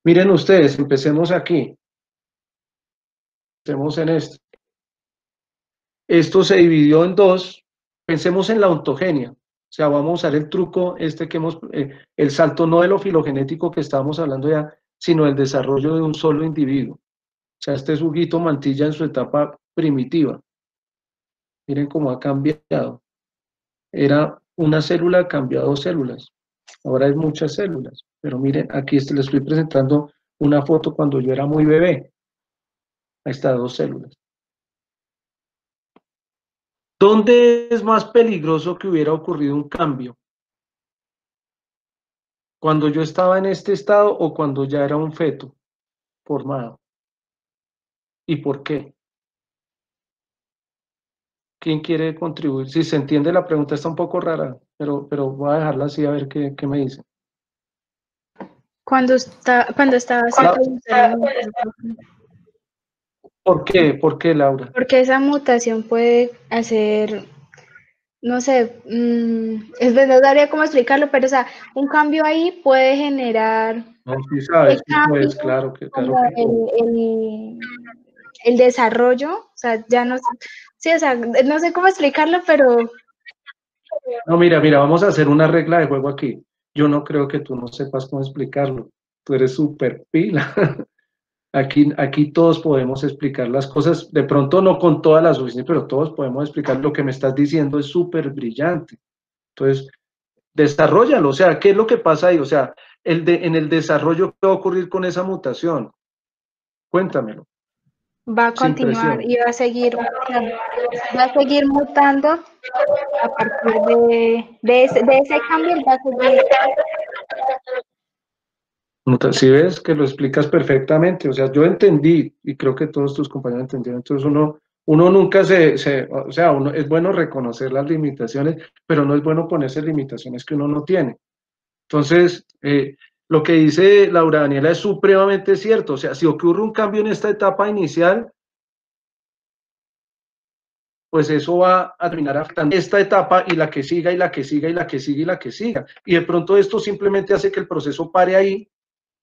Miren ustedes, empecemos aquí. Empecemos en esto. Esto se dividió en dos. Pensemos en la ontogenia. O sea, vamos a usar el truco que hemos, el salto no de lo filogenético que estábamos hablando ya, sino el desarrollo de un solo individuo. O sea, este es Huguito Mantilla en su etapa primitiva. Miren cómo ha cambiado. Era una célula, cambió a 2 células. Ahora hay muchas células. Pero miren, aquí les estoy presentando una foto cuando yo era muy bebé. Ahí está, 2 células. ¿Dónde es más peligroso que hubiera ocurrido un cambio? ¿Cuando yo estaba en este estado o cuando ya era un feto formado? ¿Y por qué? ¿Quién quiere contribuir? Si se entiende, la pregunta está un poco rara, pero voy a dejarla así a ver qué me dicen. Cuando estaba así, ¿Por qué? ¿Por qué, Laura? porque esa mutación puede hacer, no sé, no sabría cómo explicarlo, pero o sea, un cambio ahí puede generar No, sí sabes, sí puedes, claro que el desarrollo, o sea, ya no sé, sí, o sea, no sé cómo explicarlo, pero... No, mira, vamos a hacer una regla de juego aquí. Yo no creo que tú no sepas cómo explicarlo. Tú eres súper pila. Aquí todos podemos explicar las cosas, de pronto no con toda la suficiencia, pero todos podemos explicar lo que me estás diciendo, es súper brillante. Entonces, desarrollalo, o sea, ¿qué es lo que pasa ahí? O sea, en el desarrollo, ¿qué va a ocurrir con esa mutación? Cuéntamelo. Va a continuar y va a seguir mutando a partir de ese cambio, va a seguir. Si ves que lo explicas perfectamente, o sea, yo entendí y creo que todos tus compañeros entendieron, entonces uno nunca o sea, es bueno reconocer las limitaciones, pero no es bueno ponerse limitaciones que uno no tiene. Entonces, lo que dice Laura Daniela es supremamente cierto, o sea, si ocurre un cambio en esta etapa inicial, pues eso va a terminar afectando esta etapa y la que siga y la que siga y la que siga y la que siga. Y de pronto esto simplemente hace que el proceso pare ahí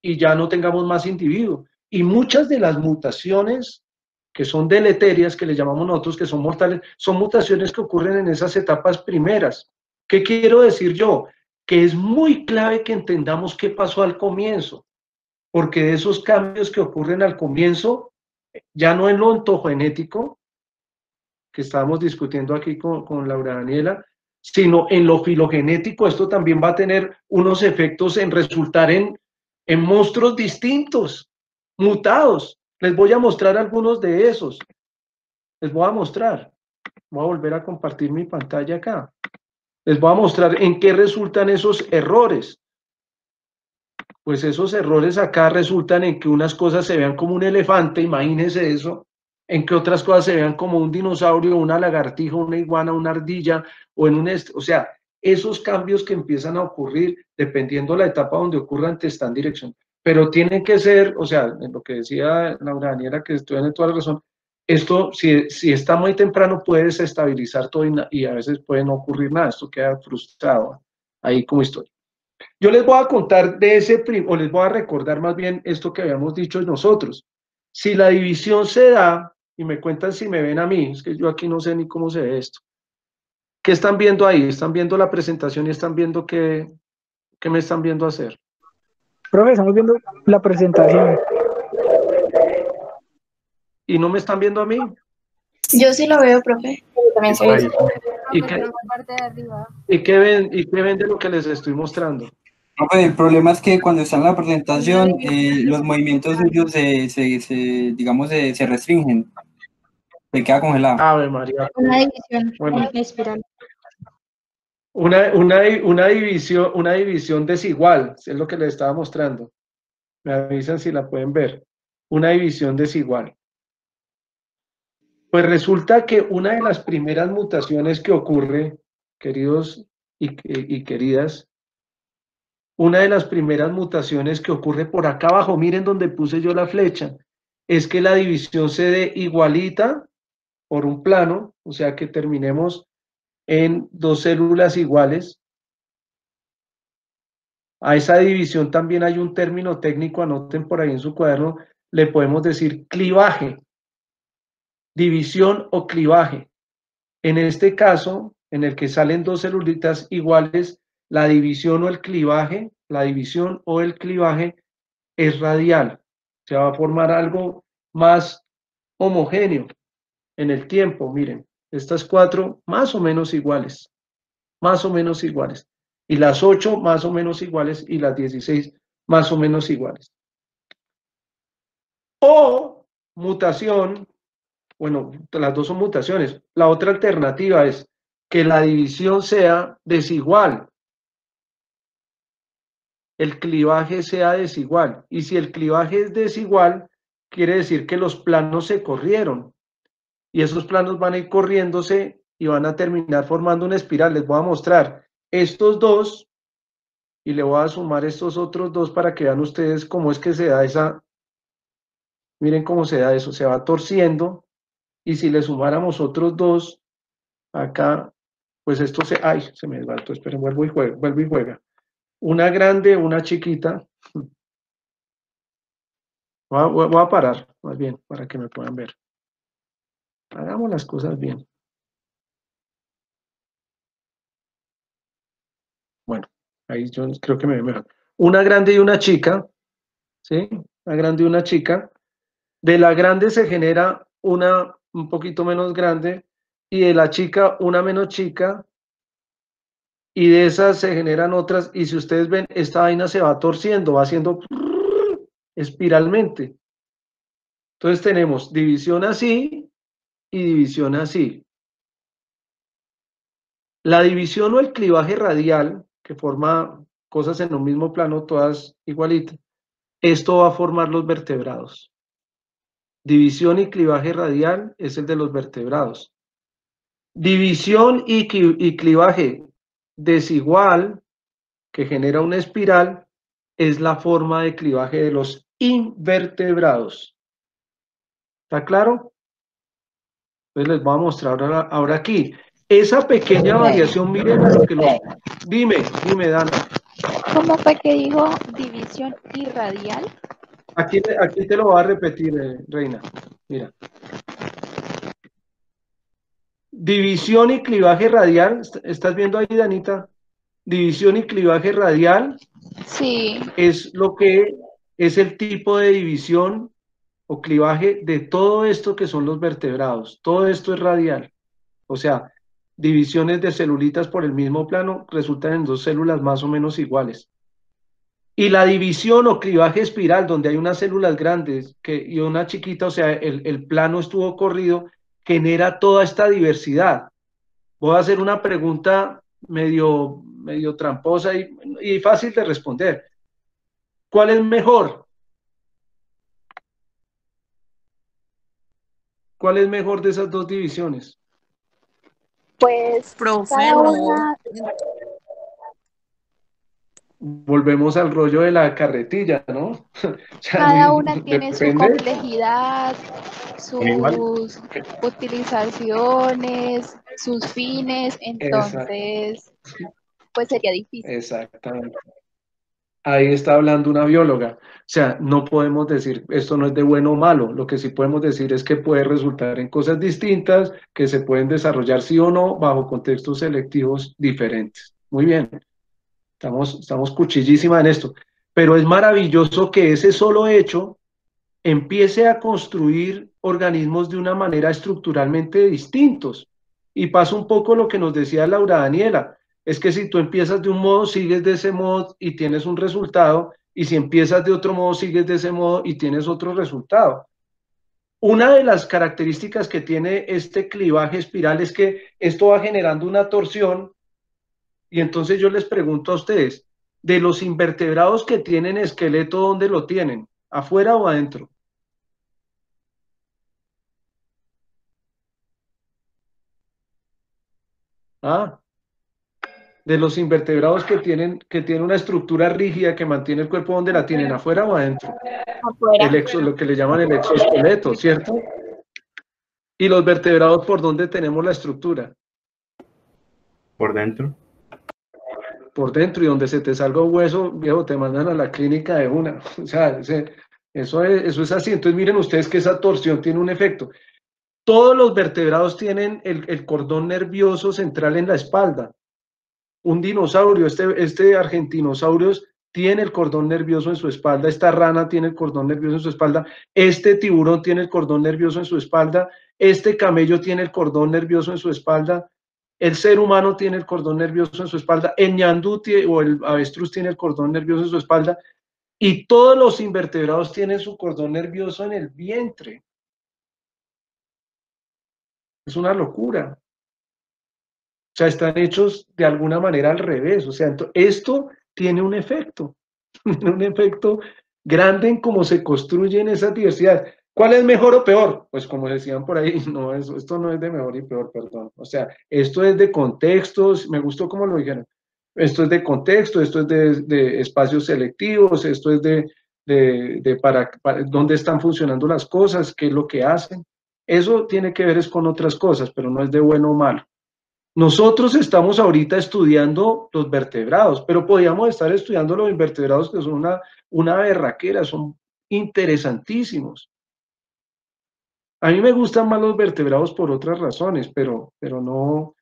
y ya no tengamos más individuos. Y muchas de las mutaciones que son deleterias, que le llamamos nosotros, que son mortales, son mutaciones que ocurren en esas etapas primeras. ¿Qué quiero decir yo? Que es muy clave que entendamos qué pasó al comienzo, porque de esos cambios que ocurren al comienzo, ya no en lo ontogenético, que estábamos discutiendo aquí con Laura Daniela, sino en lo filogenético, esto también va a tener unos efectos en resultar en monstruos distintos, mutados. Les voy a mostrar algunos de esos. Les voy a mostrar. Voy a volver a compartir mi pantalla acá. Les voy a mostrar en qué resultan esos errores. Pues esos errores acá resultan en que unas cosas se vean como un elefante, imagínense eso, en que otras cosas se vean como un dinosaurio, una lagartija, una iguana, una ardilla, o sea, esos cambios que empiezan a ocurrir dependiendo de la etapa donde ocurran te están direccionando. Pero tienen que ser, o sea, en lo que decía Laura Daniela, que estoy en toda la razón, esto, si está muy temprano, puede desestabilizar todo y a veces puede no ocurrir nada, esto queda frustrado ahí como historia. Yo les voy a contar o les voy a recordar más bien esto que habíamos dicho nosotros. Si la división se da, y me cuentan si me ven a mí, es que yo aquí no sé ni cómo se ve esto. ¿Qué están viendo ahí? ¿Están viendo la presentación y están viendo qué me están viendo hacer? Profe, estamos viendo la presentación. ¿Y no me están viendo a mí? Yo sí lo veo, profe. También se ve. ¿Y qué ven de lo que les estoy mostrando? El problema es que cuando está en la presentación, los movimientos suyos digamos, se restringen. Se queda congelado. Ave María. Una división, bueno, una espiral. Una división desigual, es lo que les estaba mostrando. Me avisan si la pueden ver. Una división desigual. Pues resulta que una de las primeras mutaciones que ocurre, queridos y queridas, una de las primeras mutaciones que ocurre por acá abajo, miren donde puse yo la flecha, es que la división se dé igualita por un plano, o sea que terminemos en dos células iguales. A esa división también hay un término técnico, anoten por ahí en su cuaderno, le podemos decir clivaje, división o clivaje. En este caso, en el que salen dos celulitas iguales, la división o el clivaje, es radial. Se va a formar algo más homogéneo en el tiempo. Miren, estas 4 más o menos iguales, y las 8 más o menos iguales, y las 16 más o menos iguales. O mutación, bueno, las dos son mutaciones. La otra alternativa es que la división sea desigual, el clivaje sea desigual. Y si el clivaje es desigual, quiere decir que los planos se corrieron. Y esos planos van a ir corriéndose y van a terminar formando una espiral. Les voy a mostrar estos dos y le voy a sumar estos otros dos para que vean ustedes cómo es que se da esa. Miren cómo se da eso, se va torciendo. Y si le sumáramos otros dos acá, pues esto ay, se me desbaltó, esperen, vuelvo y juega. Una grande, una chiquita. Voy a parar, más bien, para que me puedan ver. Hagamos las cosas bien. Bueno, ahí yo creo que me ve mejor. Una grande y una chica, ¿sí? Una grande y una chica. De la grande se genera una un poquito menos grande y de la chica una menos chica y de esas se generan otras y si ustedes ven, esta vaina se va torciendo, va haciendo espiralmente. Entonces tenemos división así y división así. La división o el clivaje radial, que forma cosas en un mismo plano, todas igualitas, esto va a formar los vertebrados. División y clivaje radial es el de los vertebrados. División y clivaje desigual, que genera una espiral, es la forma de clivaje de los invertebrados. ¿Está claro? Entonces les voy a mostrar ahora aquí. Esa pequeña variación, miren lo que lo... Dime, Dana. ¿Cómo fue que dijo división irradial? Aquí te lo voy a repetir, Reina. Mira. División y clivaje radial. ¿Estás viendo ahí, Danita? División y clivaje radial. Sí. Es lo que es el tipo de división o clivaje de todo esto que son los vertebrados. Todo esto es radial. O sea, divisiones de celulitas por el mismo plano resultan en dos células más o menos iguales. Y la división o clivaje espiral, donde hay unas células grandes y una chiquita, o sea, el plano estuvo corrido, genera toda esta diversidad. Voy a hacer una pregunta medio tramposa y fácil de responder. ¿Cuál es mejor? ¿Cuál es mejor de esas dos divisiones? Pues cada una... Volvemos al rollo de la carretilla, ¿no? O sea, cada una tiene su depende. complejidad, sus utilizaciones, sus fines, entonces, pues sería difícil. Exactamente. Ahí está hablando una bióloga. O sea, no podemos decir esto no es de bueno o malo. Lo que sí podemos decir es que puede resultar en cosas distintas, que se pueden desarrollar sí o no bajo contextos selectivos diferentes. Muy bien. Estamos cuchillísima en esto. Pero es maravilloso que ese solo hecho empiece a construir organismos de una manera estructuralmente distintos. Y pasa un poco lo que nos decía Laura Daniela, es que si tú empiezas de un modo, sigues de ese modo y tienes un resultado, y si empiezas de otro modo, sigues de ese modo y tienes otro resultado. Una de las características que tiene este clivaje espiral es que esto va generando una torsión, y entonces yo les pregunto a ustedes, de los invertebrados que tienen esqueleto, ¿dónde lo tienen? ¿Afuera o adentro? Ah, de los invertebrados que tienen una estructura rígida que mantiene el cuerpo, ¿dónde la tienen? ¿Afuera o adentro? Afuera. Lo que le llaman el exoesqueleto, ¿cierto? ¿Y los vertebrados por dónde tenemos la estructura? Por dentro. Por dentro, y donde se te salga un hueso, viejo, te mandan a la clínica de una. O sea, eso es así. Entonces miren ustedes que esa torsión tiene un efecto. Todos los vertebrados tienen el cordón nervioso central en la espalda. Un dinosaurio, este argentinosaurus tiene el cordón nervioso en su espalda, esta rana tiene el cordón nervioso en su espalda, este tiburón tiene el cordón nervioso en su espalda, este camello tiene el cordón nervioso en su espalda, el ser humano tiene el cordón nervioso en su espalda, el ñandú o el avestruz tiene el cordón nervioso en su espalda, y todos los invertebrados tienen su cordón nervioso en el vientre. Es una locura. O sea, están hechos de alguna manera al revés. O sea, esto tiene un efecto grande en cómo se construyen esas diversidades. ¿Cuál es mejor o peor? Pues como decían por ahí, no, esto no es de mejor y peor, perdón. O sea, esto es de contextos, me gustó como lo dijeron. Esto es de contexto, esto es de espacios selectivos, esto es para dónde están funcionando las cosas, qué es lo que hacen. Eso tiene que ver es con otras cosas, pero no es de bueno o malo. Nosotros estamos ahorita estudiando los vertebrados, pero podríamos estar estudiando los invertebrados que son una berraquera, son interesantísimos. A mí me gustan más los vertebrados por otras razones, pero no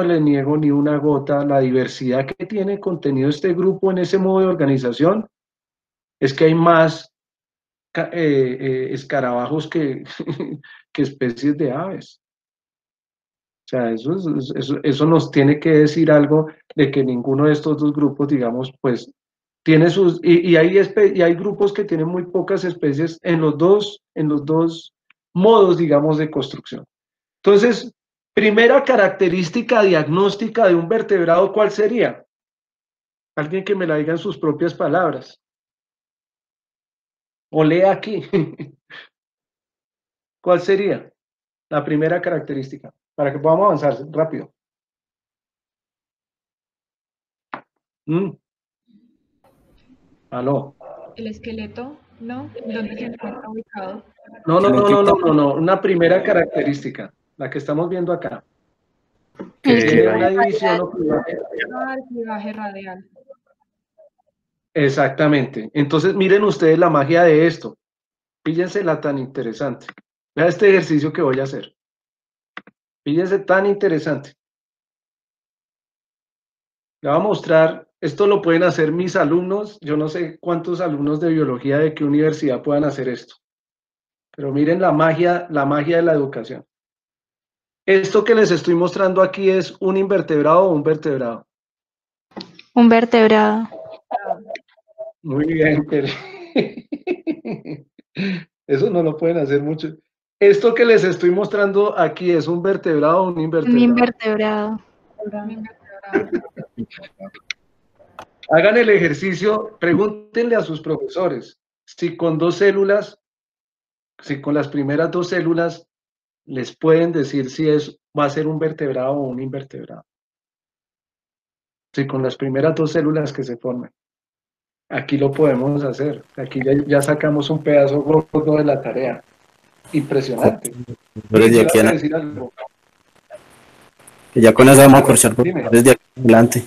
le niego ni una gota. La diversidad que tiene contenido este grupo en ese modo de organización es que hay más escarabajos que especies de aves. O sea, eso nos tiene que decir algo de que ninguno de estos dos grupos, digamos, pues tiene sus, y hay grupos que tienen muy pocas especies en los dos modos, digamos, de construcción. Entonces, primera característica diagnóstica de un vertebrado, ¿cuál sería? Alguien que me la diga en sus propias palabras. O lea aquí. ¿Cuál sería la primera característica? Para que podamos avanzar rápido. ¿Aló? El esqueleto, ¿no? ¿Dónde se encuentra ubicado? No. Una primera característica, la que estamos viendo acá. Que tiene una división o clivaje radial. Exactamente. Entonces, miren ustedes la magia de esto. Píllensela tan interesante. Vea este ejercicio que voy a hacer. Fíjense tan interesante. Le voy a mostrar, esto lo pueden hacer mis alumnos, yo no sé cuántos alumnos de biología de qué universidad puedan hacer esto, pero miren la magia de la educación. Esto que les estoy mostrando aquí es un invertebrado o un vertebrado. Un vertebrado. Muy bien, pero eso no lo pueden hacer mucho. Esto que les estoy mostrando aquí es un vertebrado o un invertebrado. Un invertebrado. Hagan el ejercicio, pregúntenle a sus profesores si con las primeras dos células les pueden decir si va a ser un vertebrado o un invertebrado. Si con las primeras dos células que se forman. Aquí lo podemos hacer. Aquí ya sacamos un pedazo gordo de la tarea. Impresionante. Ya con eso vamos a corchar desde aquí adelante.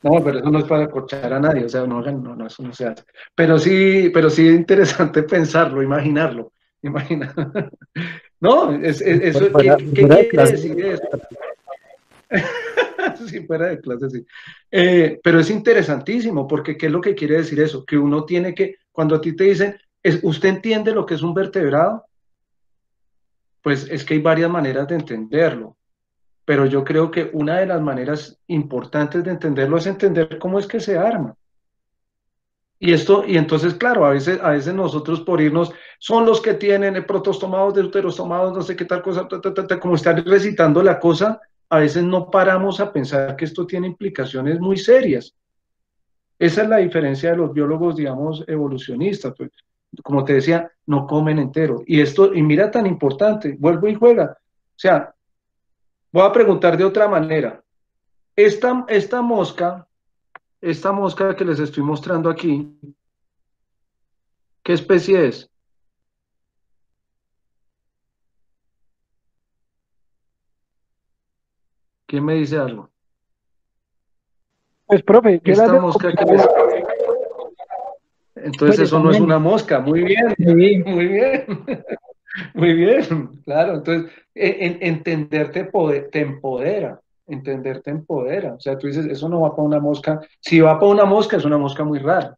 No, pero eso no es para corchar a nadie, o sea, no, eso no se hace. Pero sí es interesante pensarlo, imaginarlo. No, eso, ¿qué quiere decir eso? Si fuera de clase, sí. Pero es interesantísimo, porque ¿qué es lo que quiere decir eso? Que uno tiene que, cuando a ti te dicen, ¿usted entiende lo que es un vertebrado? Pues es que hay varias maneras de entenderlo. Pero yo creo que una de las maneras importantes de entenderlo es entender cómo es que se arma. Y entonces, claro, a veces nosotros por irnos, son los que tienen protostomados, deuterostomados, no sé qué tal cosa, como estar recitando la cosa, a veces no paramos a pensar que esto tiene implicaciones muy serias. Esa es la diferencia de los biólogos, digamos, evolucionistas. Pues, como te decía, no comen entero. Y mira tan importante, vuelvo y juega. O sea, voy a preguntar de otra manera. Esta mosca que les estoy mostrando aquí, ¿qué especie es? ¿Quién me dice algo? Pues, profe, yo las Esta veo mosca que como... les... Entonces Pues yo eso no es también. una mosca, muy bien, Sí. muy bien, muy bien, claro. Entonces, entender te empodera. O sea, tú dices, eso no va para una mosca. Si va para una mosca, es una mosca muy rara.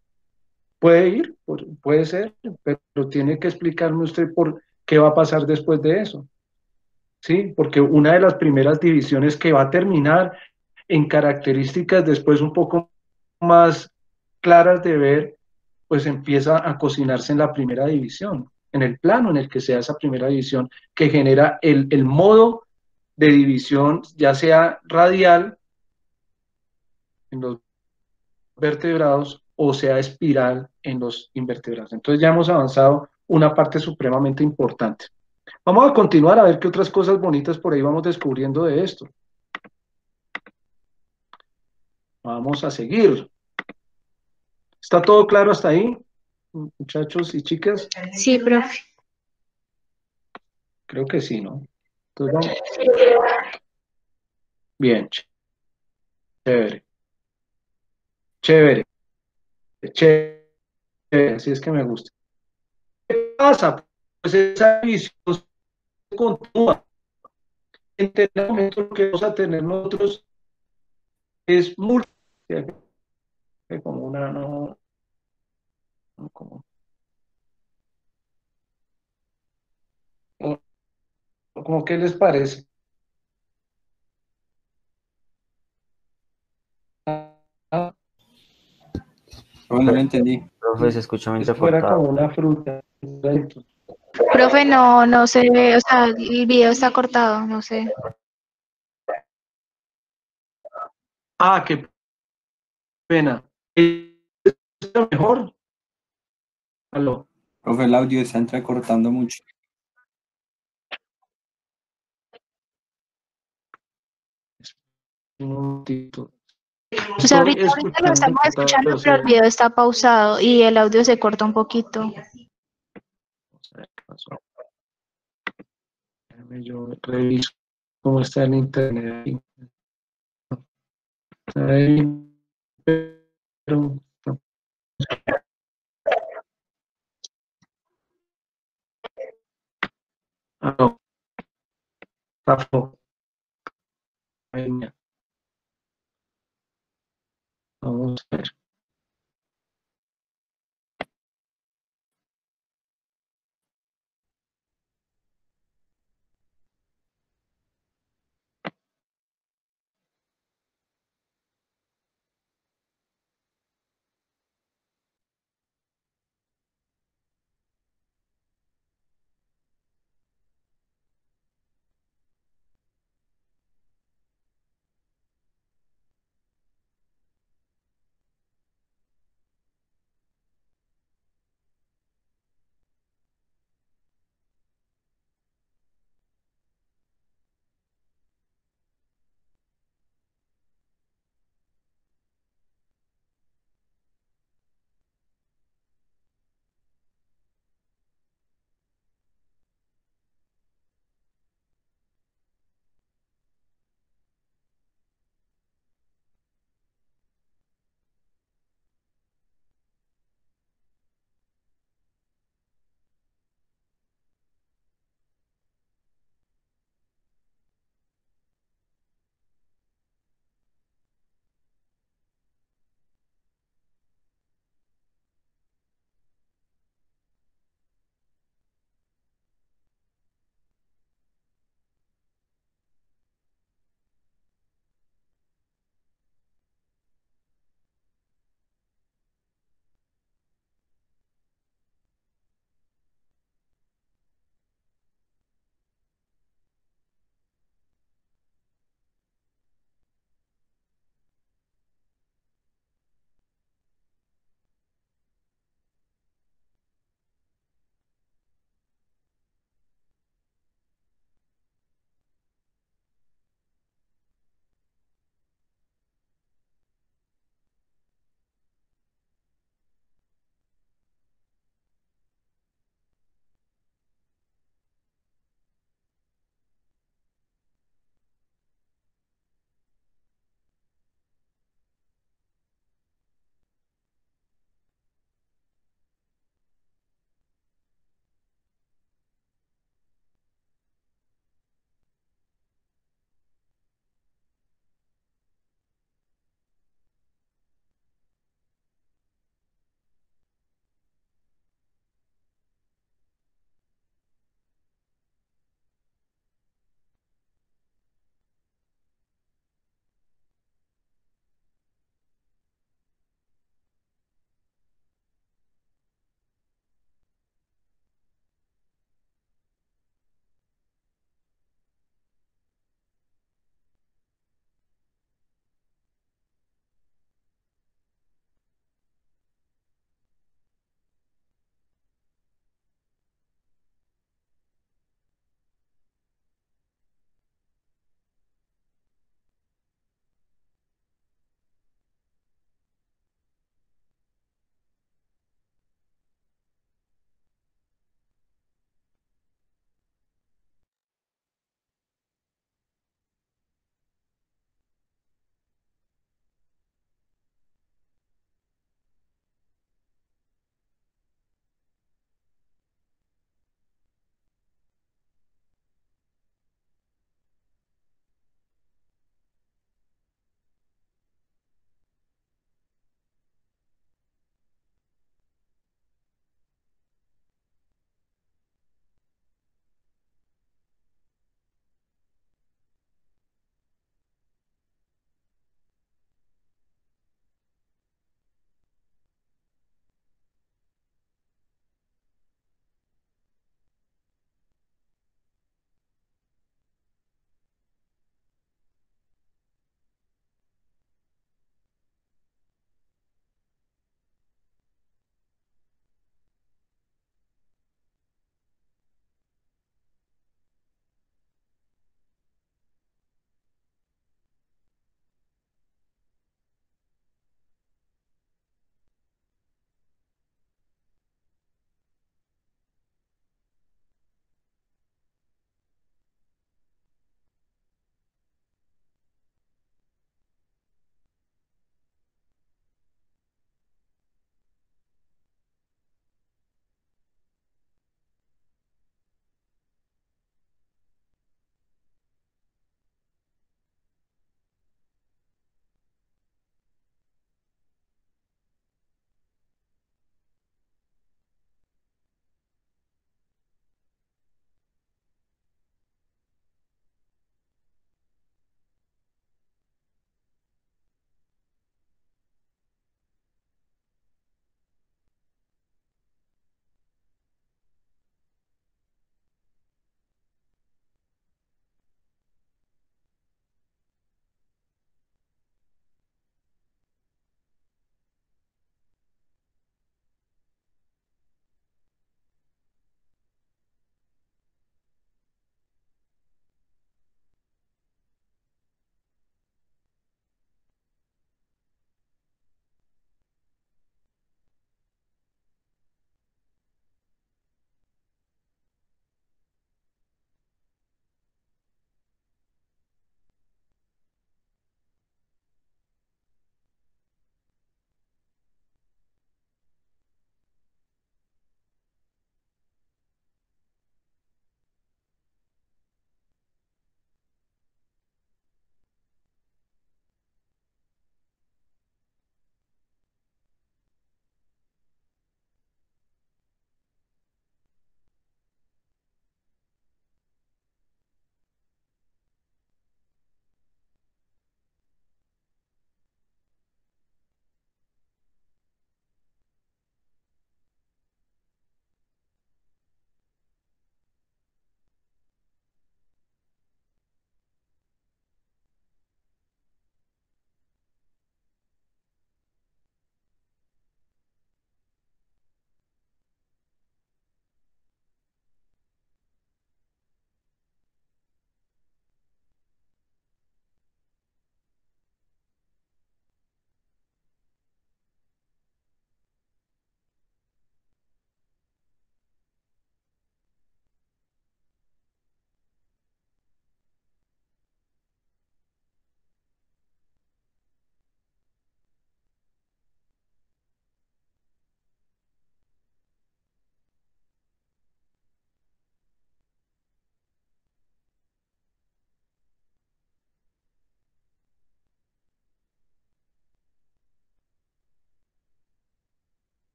Puede ir, puede ser, pero tiene que explicarme usted por qué va a pasar después de eso. Sí, porque una de las primeras divisiones que va a terminar en características después un poco más claras de ver, pues empieza a cocinarse en la primera división, en el plano en el que sea esa primera división, que genera el modo de división, ya sea radial en los vertebrados o sea espiral en los invertebrados. Entonces ya hemos avanzado una parte supremamente importante. Vamos a continuar a ver qué otras cosas bonitas por ahí vamos descubriendo de esto. Vamos a seguir. ¿Está todo claro hasta ahí, muchachos y chicas? Sí, profe. Creo que sí, ¿no? Entonces, vamos. Bien, chévere, chévere, chévere, así es que me gusta. ¿Qué pasa? Pues esa visión se continúa. En el momento lo que vamos a tener nosotros es múltiple, como una, como, como, ¿qué les parece? Ah, No, no lo entendí. Profe, se escucha muy es fuera entrecortado. como una fruta. Profe, no se ve, o sea, el video está cortado, no sé. Ah, qué pena. ¿Está mejor? Aló. Profe, el audio está entrecortando mucho. Un momentito. O sea, Estoy ahorita lo escuchando, estamos escuchando, pero pero el video está pausado y el audio se corta un poquito. ¿qué pasó? Déjame yo reviso cómo está el internet ahí. Ahí, pero no, Rafa, ahí, mira, vamos a ver.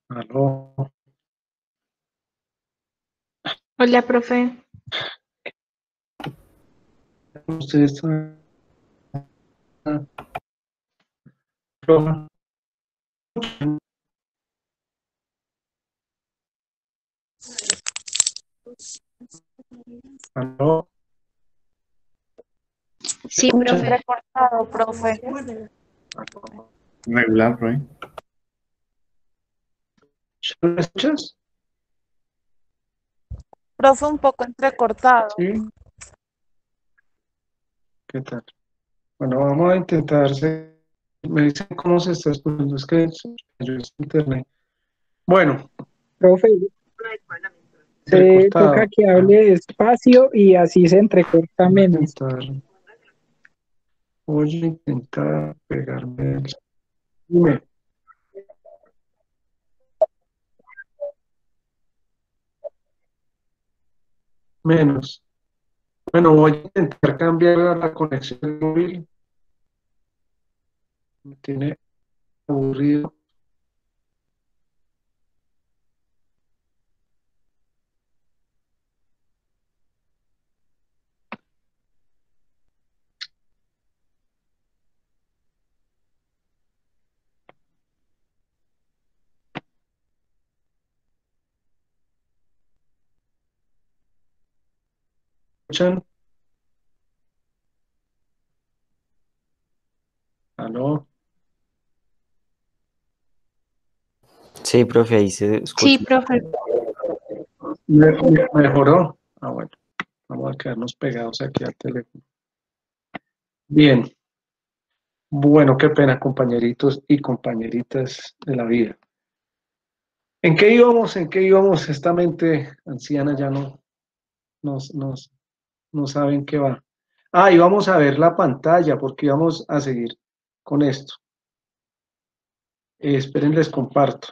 Aló. Hola, profe. Ustedes están... Profe. Aló. Sí, profe. Recortado, profe. Regular, Roy. ¿Me escuchas? Profe, un poco entrecortado. Sí. ¿Qué tal? Bueno, vamos a intentar. Me dicen cómo se está escuchando. Es que yo es internet. Bueno, Profe, se recortado. toca que hable despacio y así se entrecorta Voy a menos. intentar pegarme. Dime. Menos. Bueno, voy a intentar cambiar la conexión del móvil. Me tiene aburrido. ¿Escuchan? ¿Aló? Sí, profe, ahí se escucha. Sí, profe. ¿Mejoró? Ah, bueno. Vamos a quedarnos pegados aquí al teléfono. Bien. Bueno, qué pena, compañeritos y compañeritas de la vida. ¿En qué íbamos? ¿En qué íbamos? Esta mente anciana ya no sabe en qué va. Ah, y vamos a ver la pantalla porque vamos a seguir con esto. Esperen, les comparto.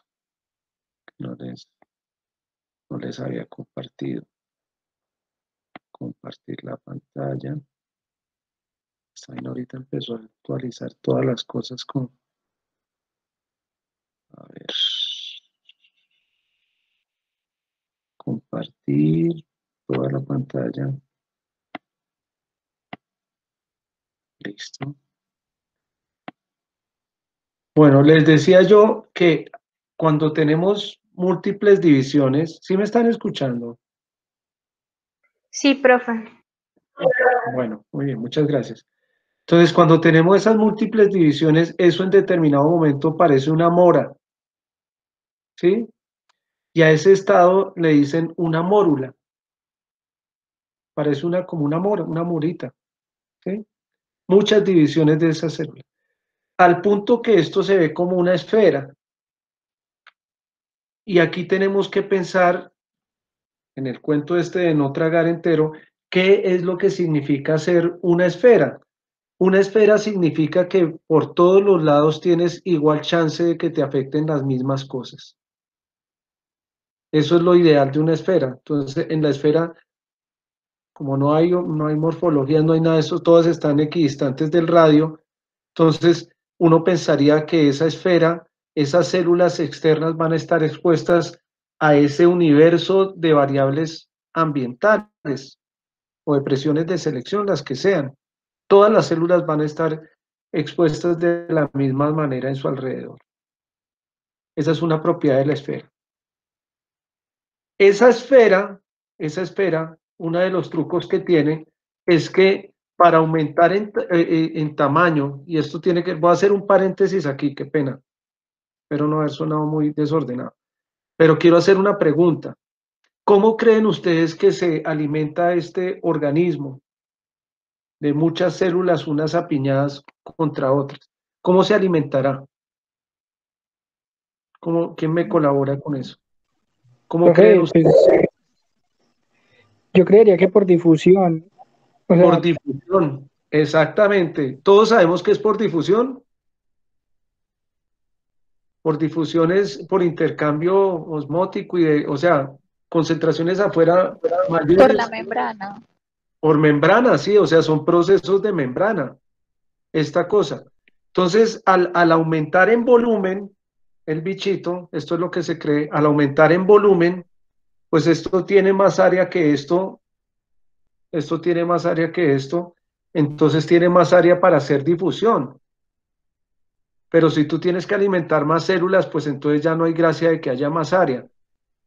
No les había compartido. Compartir la pantalla. Esta vaina ahorita empezó a actualizar todas las cosas con... A ver. Compartir toda la pantalla. Listo. Bueno, les decía yo que cuando tenemos múltiples divisiones, ¿sí me están escuchando? Sí, profe. Bueno, muy bien, muchas gracias. Entonces, cuando tenemos esas múltiples divisiones, eso en determinado momento parece una mora, ¿sí? Y a ese estado le dicen una mórula. Parece como una mora, una morita, ¿sí? Muchas divisiones de esa célula. Al punto que esto se ve como una esfera. Y aquí tenemos que pensar, en el cuento este de no tragar entero, ¿qué es lo que significa ser una esfera? Una esfera significa que por todos los lados tienes igual chance de que te afecten las mismas cosas. Eso es lo ideal de una esfera. Entonces, en la esfera, como no hay morfología, no hay nada de eso, todas están equidistantes del radio. Entonces, uno pensaría que esa esfera, esas células externas van a estar expuestas a ese universo de variables ambientales o de presiones de selección, las que sean. Todas las células van a estar expuestas de la misma manera en su alrededor. Esa es una propiedad de la esfera. Esa esfera, uno de los trucos que tiene es que para aumentar en tamaño, y esto tiene que, voy a hacer un paréntesis aquí, qué pena, espero no haber sonado muy desordenado, pero quiero hacer una pregunta. ¿Cómo creen ustedes que se alimenta este organismo de muchas células, unas apiñadas contra otras? ¿Cómo se alimentará? ¿Quién me colabora con eso? ¿Cómo creen Profe, ustedes? pues, yo creería que por difusión. O Por sea, difusión, exactamente. ¿Todos sabemos que es por difusión? Por difusión es por intercambio osmótico o sea, concentraciones afuera Por la mayores. membrana. Por membrana, sí, o sea, son procesos de membrana, esta cosa. Entonces, al aumentar en volumen, el bichito, esto es lo que se cree, al aumentar en volumen, pues esto tiene más área que esto tiene más área que esto, entonces tiene más área para hacer difusión. Pero si tú tienes que alimentar más células, pues entonces ya no hay gracia de que haya más área.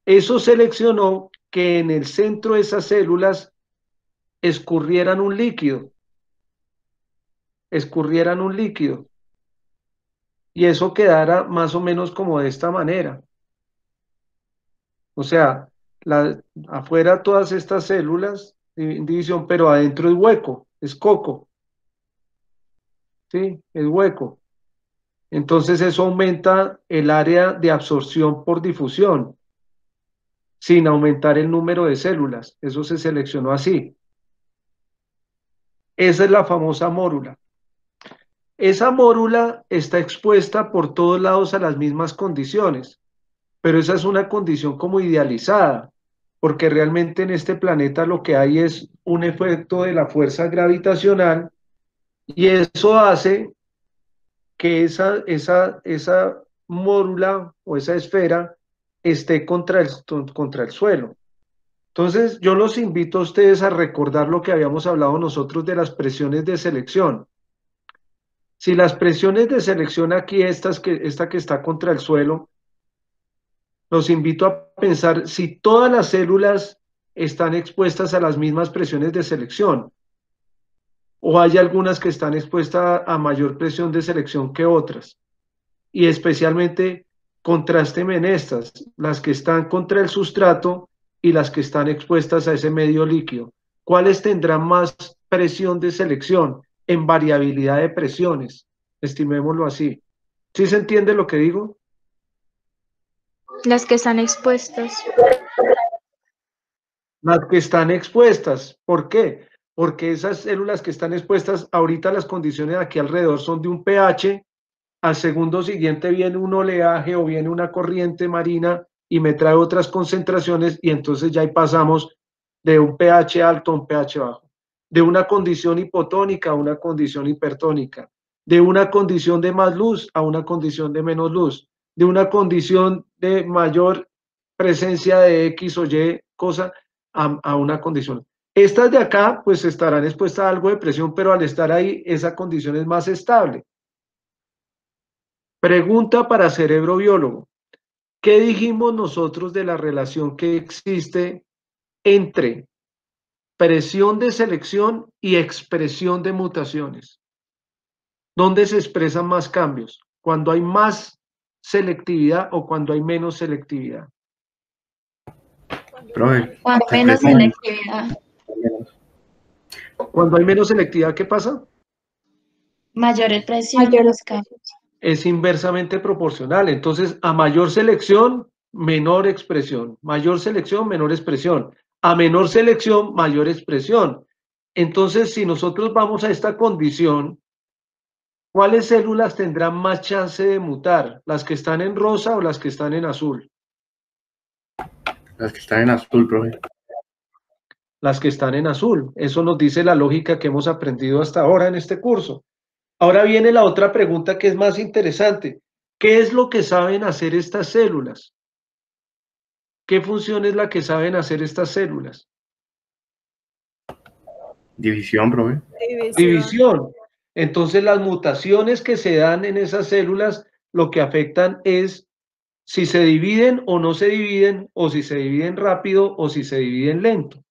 Eso seleccionó que en el centro de esas células escurrieran un líquido. Y eso quedara más o menos como de esta manera. O sea, afuera todas estas células, división, pero adentro es hueco, es coco. ¿Sí? Es hueco. Entonces eso aumenta el área de absorción por difusión, sin aumentar el número de células. Eso se seleccionó así. Esa es la famosa mórula. Esa mórula está expuesta por todos lados a las mismas condiciones, pero esa es una condición como idealizada, porque realmente en este planeta lo que hay es un efecto de la fuerza gravitacional y eso hace que esa mórula o esa esfera esté contra el suelo. Entonces, yo los invito a ustedes a recordar lo que habíamos hablado nosotros de las presiones de selección. Si las presiones de selección aquí, esta que está contra el suelo, los invito a pensar si todas las células están expuestas a las mismas presiones de selección o hay algunas que están expuestas a mayor presión de selección que otras. Y especialmente contrasten en estas, las que están contra el sustrato y las que están expuestas a ese medio líquido. ¿Cuáles tendrán más presión de selección en variabilidad de presiones? Estimémoslo así. ¿Sí se entiende lo que digo? Las que están expuestas. Las que están expuestas. ¿Por qué? Porque esas células que están expuestas, ahorita las condiciones aquí alrededor son de un pH, al segundo siguiente viene un oleaje o viene una corriente marina y me trae otras concentraciones y entonces ya ahí pasamos de un pH alto a un pH bajo, de una condición hipotónica a una condición hipertónica, de una condición de más luz a una condición de menos luz, de una condición de mayor presencia de X o Y cosa a una condición. Estas de acá pues estarán expuestas a algo de presión, pero al estar ahí esa condición es más estable. Pregunta para cerebro biólogo. ¿Qué dijimos nosotros de la relación que existe entre presión de selección y expresión de mutaciones? ¿Dónde se expresan más cambios? ¿Cuando hay más selectividad o cuando hay menos selectividad? Cuando menos selectividad. Cuando hay menos selectividad, ¿qué pasa? Mayor presión de los cambios. Es inversamente proporcional. Entonces, a mayor selección, menor expresión. Mayor selección, menor expresión. A menor selección, mayor expresión. Entonces, si nosotros vamos a esta condición, ¿cuáles células tendrán más chance de mutar? ¿Las que están en rosa o las que están en azul? Las que están en azul, profe. Las que están en azul. Eso nos dice la lógica que hemos aprendido hasta ahora en este curso. Ahora viene la otra pregunta que es más interesante. ¿Qué es lo que saben hacer estas células? ¿Qué función es la que saben hacer estas células? División, profe. División. Entonces las mutaciones que se dan en esas células lo que afectan es si se dividen o no se dividen, o si se dividen rápido o si se dividen lento.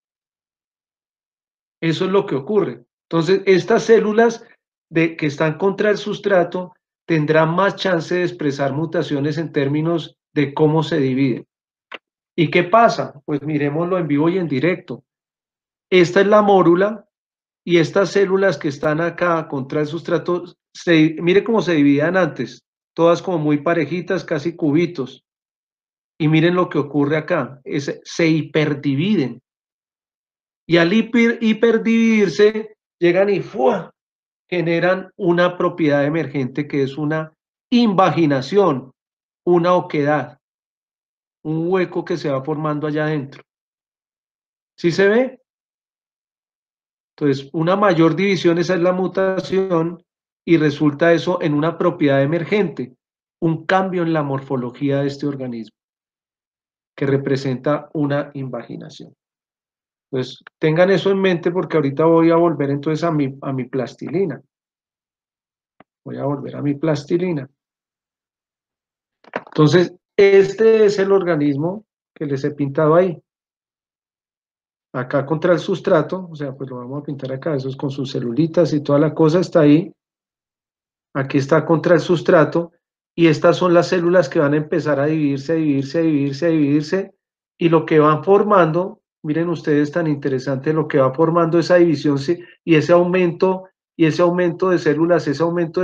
Eso es lo que ocurre. Entonces estas células que están contra el sustrato tendrán más chance de expresar mutaciones en términos de cómo se dividen. ¿Y qué pasa? Pues miremoslo en vivo y en directo. Esta es la mórula y estas células que están acá contra el sustrato, mire cómo se dividían antes, todas como muy parejitas, casi cubitos. Y miren lo que ocurre acá, se hiperdividen. Y al hiperdividirse, llegan y ¡fua! Generan una propiedad emergente que es una invaginación, una oquedad, un hueco que se va formando allá adentro. ¿Sí se ve? Entonces, una mayor división, esa es la mutación, y resulta eso en una propiedad emergente. un cambio en la morfología de este organismo, que representa una invaginación. Entonces, tengan eso en mente porque ahorita voy a volver entonces a mi plastilina. Voy a volver a mi plastilina. Entonces, este es el organismo que les he pintado ahí. Acá contra el sustrato, o sea, pues lo vamos a pintar acá, eso es con sus celulitas y toda la cosa está ahí. Aquí está contra el sustrato y estas son las células que van a empezar a dividirse, a dividirse, a dividirse, a dividirse y lo que van formando, miren ustedes tan interesante, lo que va formando esa división y ese aumento de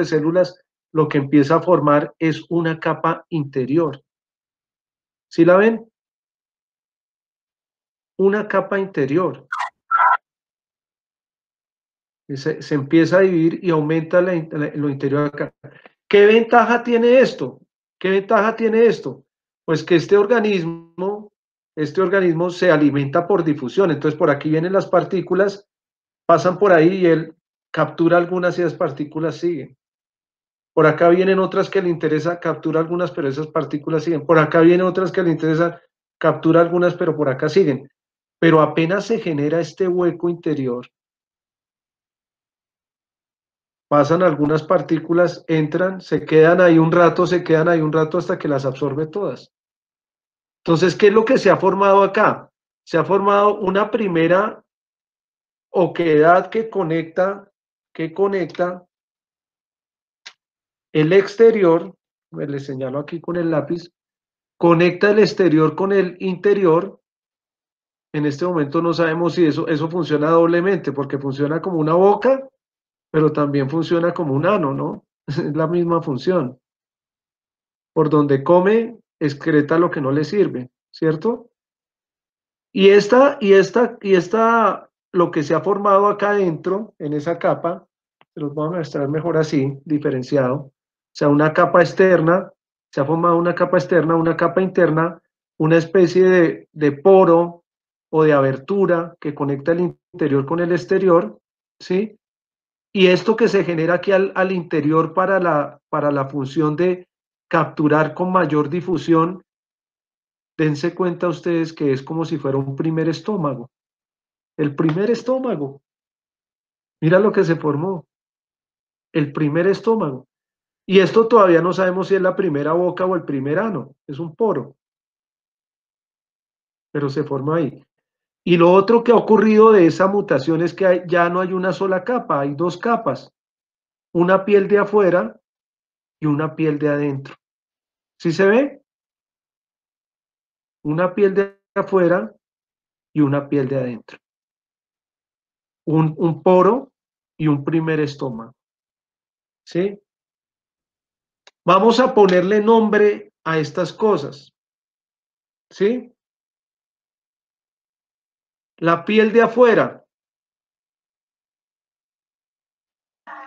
células, lo que empieza a formar es una capa interior. ¿Sí la ven? Una capa interior. Se empieza a dividir y aumenta lo interior acá. ¿Qué ventaja tiene esto? ¿Qué ventaja tiene esto? Pues que este organismo se alimenta por difusión. Entonces por aquí vienen las partículas, pasan por ahí y él captura algunas y las partículas siguen. Por acá vienen otras que le interesa, captura algunas, pero esas partículas siguen. Por acá vienen otras que le interesan, captura algunas, pero por acá siguen. Pero apenas se genera este hueco interior, pasan algunas partículas, entran, se quedan ahí un rato hasta que las absorbe todas. Entonces, ¿qué es lo que se ha formado acá? Se ha formado una primera oquedad que conecta el exterior, le señalo aquí con el lápiz, conecta el exterior con el interior. En este momento no sabemos si eso funciona doblemente, porque funciona como una boca, pero también funciona como un ano, ¿no? Es la misma función. Por donde come, excreta lo que no le sirve, ¿cierto? Y lo que se ha formado acá adentro, en esa capa, se los voy a mostrar mejor así, diferenciado. O sea, una capa externa, se ha formado una capa externa, una capa interna, una especie de poro o de abertura que conecta el interior con el exterior, ¿sí? Y esto que se genera aquí al interior para la función de capturar con mayor difusión, dense cuenta ustedes que es como si fuera un primer estómago. El primer estómago. Mira lo que se formó. El primer estómago. Y esto todavía no sabemos si es la primera boca o el primer ano. Es un poro. Pero se formó ahí. Y lo otro que ha ocurrido de esa mutación es que ya no hay una sola capa, hay dos capas. Una piel de afuera y una piel de adentro. ¿Sí se ve? Una piel de afuera y una piel de adentro. Un poro y un primer estómago. ¿Sí? Vamos a ponerle nombre a estas cosas. ¿Sí? La piel de afuera.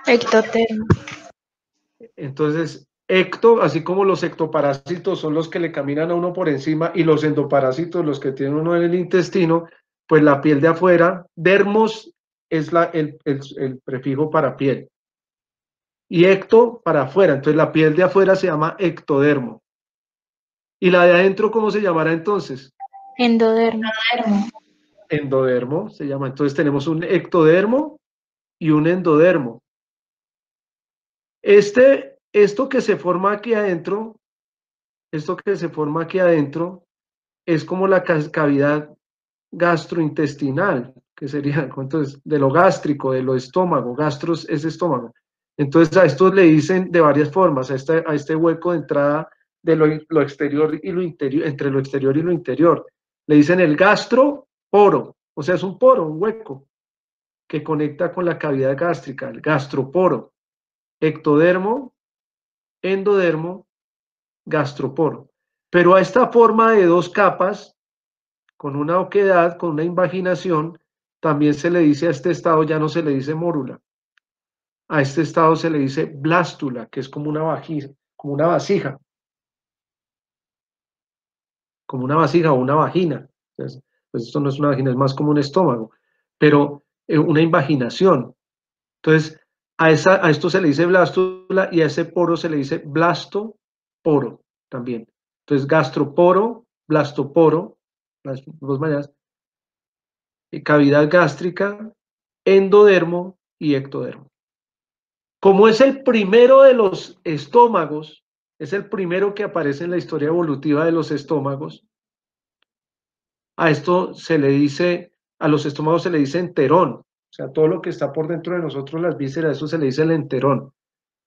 Ectodermo. Entonces, así como los ectoparásitos son los que le caminan a uno por encima y los endoparásitos los que tiene uno en el intestino, pues la piel de afuera, dermos es el prefijo para piel. Y ecto para afuera, entonces la piel de afuera se llama ectodermo. ¿Y la de adentro cómo se llamará entonces? Endodermo. Endodermo se llama. Entonces tenemos un ectodermo y un endodermo. Esto que se forma aquí adentro, es como la cavidad gastrointestinal, que sería entonces de lo gástrico, de lo estómago. Gastros es estómago. Entonces a estos le dicen de varias formas, a este hueco de entrada de lo exterior y lo interior, entre lo exterior y lo interior. Le dicen el gastroporo, o sea, es un poro, un hueco que conecta con la cavidad gástrica, el gastroporo. Ectodermo, endodermo, gastroporo. Pero a esta forma de dos capas, con una oquedad, con una invaginación, también se le dice a este estado, ya no se le dice mórula. A este estado se le dice blástula, que es como una vasija, como una vasija o una vagina. Entonces, pues esto no es una vagina, es más como un estómago, pero una invaginación. Entonces, a esto se le dice blástula y a ese poro se le dice blasto poro también. Entonces, gastroporo, blastoporo, las dos maneras, cavidad gástrica, endodermo y ectodermo. Como es el primero de los estómagos, es el primero que aparece en la historia evolutiva de los estómagos, a esto se le dice, a los estómagos se le dice enterón, o sea, todo lo que está por dentro de nosotros, las vísceras, eso se le dice el enterón.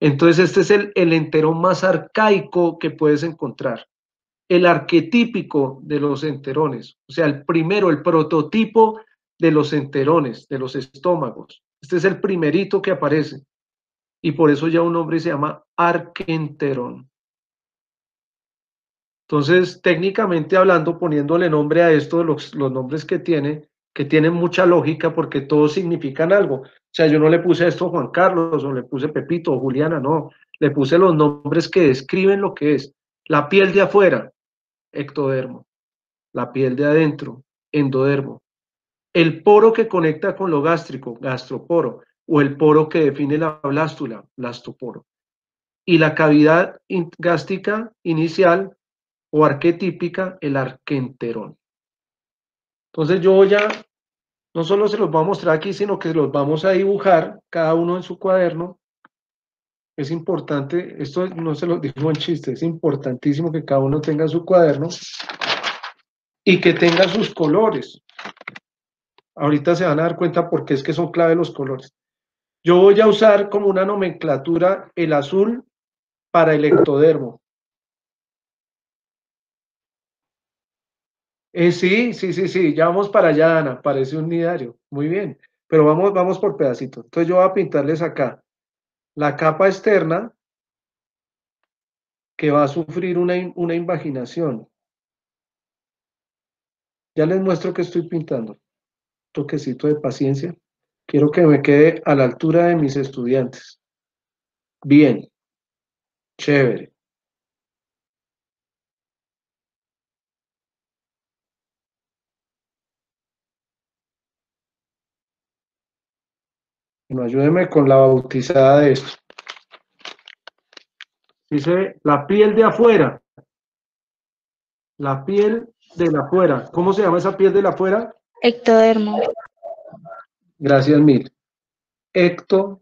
Entonces este es el enterón más arcaico que puedes encontrar, el arquetípico de los enterones, o sea, el primero, el prototipo de los enterones, de los estómagos. Este es el primerito que aparece, y por eso ya un nombre se llama arquenterón. Entonces, técnicamente hablando, poniéndole nombre a esto, los nombres que tienen mucha lógica porque todos significan algo. O sea, yo no le puse esto Juan Carlos, o le puse Pepito, o Juliana, no. Le puse los nombres que describen lo que es. La piel de afuera, ectodermo. La piel de adentro, endodermo. El poro que conecta con lo gástrico, gastroporo, o el poro que define la blástula, blastoporo. Y la cavidad gástrica inicial, o arquetípica, el arquenterón. Entonces yo ya, no solo se los voy a mostrar aquí, sino que los vamos a dibujar, cada uno en su cuaderno. Es importante, esto no se los digo en chiste, es importantísimo que cada uno tenga su cuaderno y que tenga sus colores. Ahorita se van a dar cuenta por qué es que son clave los colores. Yo voy a usar como una nomenclatura el azul para el ectodermo. Sí, ya vamos para allá, Ana, parece un nidario, muy bien, pero vamos por pedacitos. Entonces yo voy a pintarles acá la capa externa que va a sufrir una invaginación. Ya les muestro que estoy pintando. Un toquecito de paciencia. Quiero que me quede a la altura de mis estudiantes. Bien, chévere. Bueno, ayúdenme con la bautizada de esto. Dice la piel de afuera. La piel de la afuera. ¿Cómo se llama esa piel de la afuera? Ectodermo. Gracias mil. Ectodermo.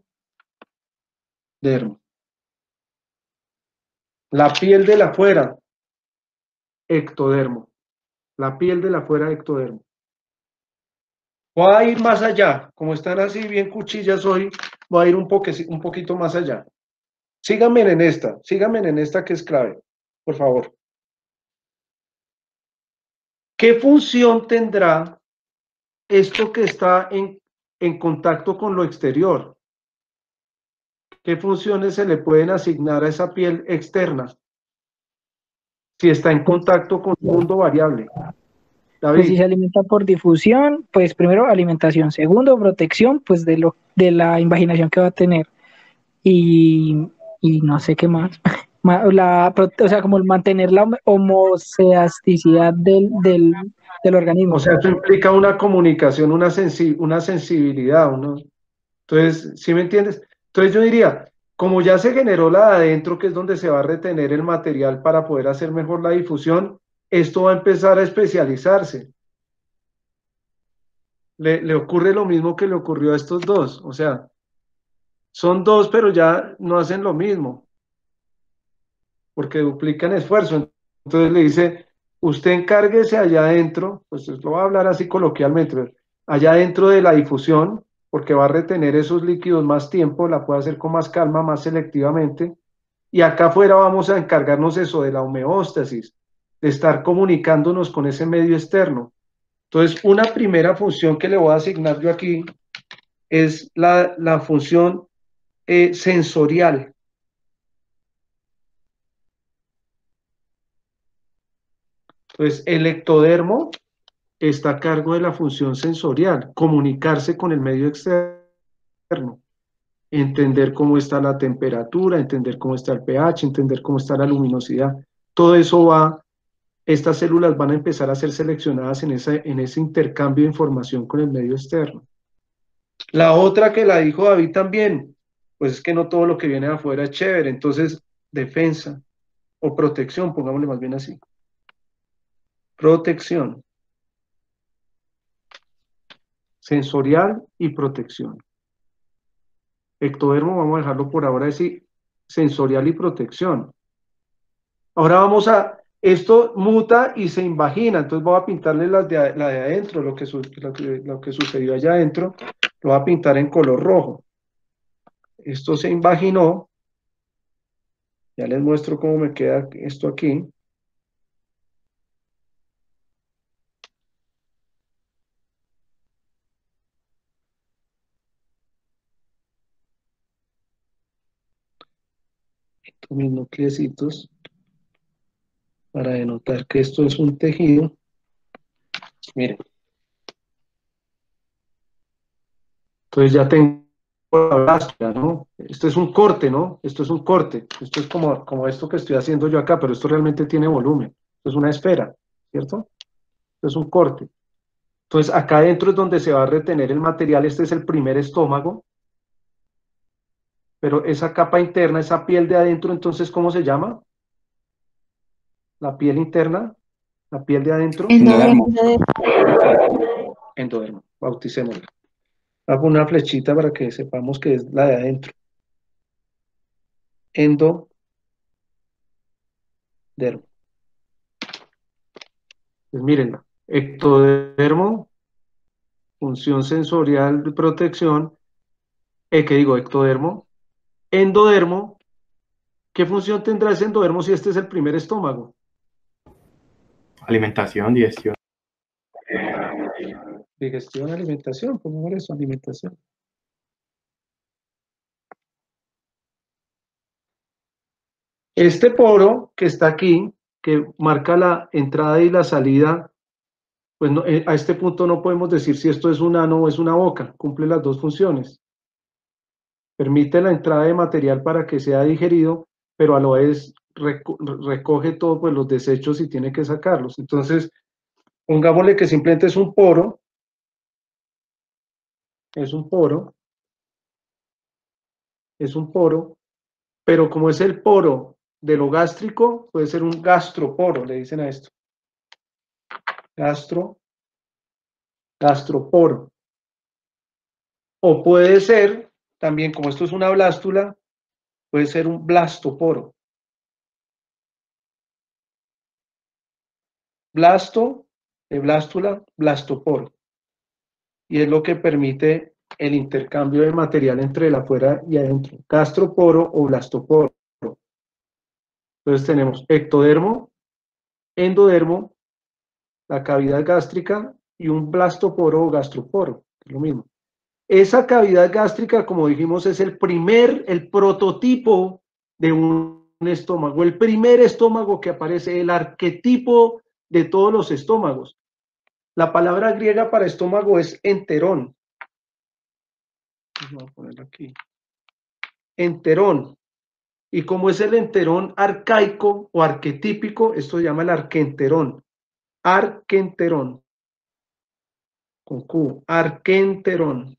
La piel de la afuera. Ectodermo. La piel de la afuera, ectodermo. Voy a ir más allá. Como están así bien cuchillas hoy, voy a ir un poquito más allá. Síganme en esta que es clave, por favor. ¿Qué función tendrá esto que está en contacto con lo exterior? ¿Qué funciones se le pueden asignar a esa piel externa si está en contacto con un mundo variable? David. Pues si se alimenta por difusión, pues primero alimentación, segundo protección, pues de la invaginación que va a tener, y no sé qué más. O sea, como mantener la homoceasticidad del organismo. O sea, eso implica una comunicación, una sensibilidad, Entonces, ¿sí me entiendes? Entonces yo diría, como ya se generó la de adentro, que es donde se va a retener el material para poder hacer mejor la difusión, esto va a empezar a especializarse. Le ocurre lo mismo que le ocurrió a estos dos, o sea, son dos, pero ya no hacen lo mismo, porque duplican esfuerzo. Entonces le dice, usted encárguese allá adentro, pues lo va a hablar así coloquialmente, allá adentro de la difusión, porque va a retener esos líquidos más tiempo, la puede hacer con más calma, más selectivamente, y acá afuera vamos a encargarnos eso de la homeostasis, de estar comunicándonos con ese medio externo. Entonces, una primera función que le voy a asignar yo aquí es la función sensorial. Entonces, el ectodermo está a cargo de la función sensorial, comunicarse con el medio externo, entender cómo está la temperatura, entender cómo está el pH, entender cómo está la luminosidad. Todo eso estas células van a empezar a ser seleccionadas en ese intercambio de información con el medio externo. La otra que la dijo David también, pues es que no todo lo que viene de afuera es chévere, entonces defensa. o protección, pongámosle más bien así. Protección. Sensorial y protección. Ectodermo, vamos a dejarlo por ahora así, sensorial y protección. Ahora vamos a, esto muta y se invagina, entonces voy a pintarle la de adentro, lo que sucedió allá adentro, lo voy a pintar en color rojo. Esto se invaginó, ya les muestro cómo me queda esto aquí. Estos mis nucleecitos para denotar que esto es un tejido. Miren. Entonces ya tengo la bláscula, ¿no? Esto es un corte, ¿no? Esto es un corte. Esto es como esto que estoy haciendo yo acá, pero esto realmente tiene volumen. Esto es una esfera, ¿cierto? Esto es un corte. Entonces acá adentro es donde se va a retener el material. Este es el primer estómago. Pero esa capa interna, esa piel de adentro, entonces, ¿cómo se llama? La piel interna, la piel de adentro. Endodermo. Endodermo, bauticémosla. Hago una flechita para que sepamos que es la de adentro. Endodermo. Pues mírenla. Ectodermo, función sensorial de protección. ¿Qué digo? Ectodermo. Endodermo. ¿Qué función tendrá ese endodermo si este es el primer estómago? Alimentación, digestión. Digestión, alimentación, ¿cómo es eso? Alimentación. Este poro que está aquí, que marca la entrada y la salida, pues no, a este punto no podemos decir si esto es un ano o es una boca, cumple las dos funciones. Permite la entrada de material para que sea digerido, pero a la vez recoge todo, pues, los desechos y tiene que sacarlos. Entonces, pongámosle que simplemente es un poro, pero como es el poro de lo gástrico, puede ser un gastroporo, le dicen a esto. Gastroporo. O puede ser, también como esto es una blástula, puede ser un blastoporo. Blasto, de blástula, blastoporo. Y es lo que permite el intercambio de material entre el afuera y adentro. Gastroporo o blastoporo. Entonces tenemos ectodermo, endodermo, la cavidad gástrica y un blastoporo o gastroporo, es lo mismo. Esa cavidad gástrica, como dijimos, es el prototipo de un estómago, el primer estómago que aparece, el arquetipo de todos los estómagos. La palabra griega para estómago es enterón. Voy a ponerlo aquí. Enterón. Y como es el enterón arcaico o arquetípico, esto se llama el arquenterón. Arquenterón. Con Q. Arquenterón.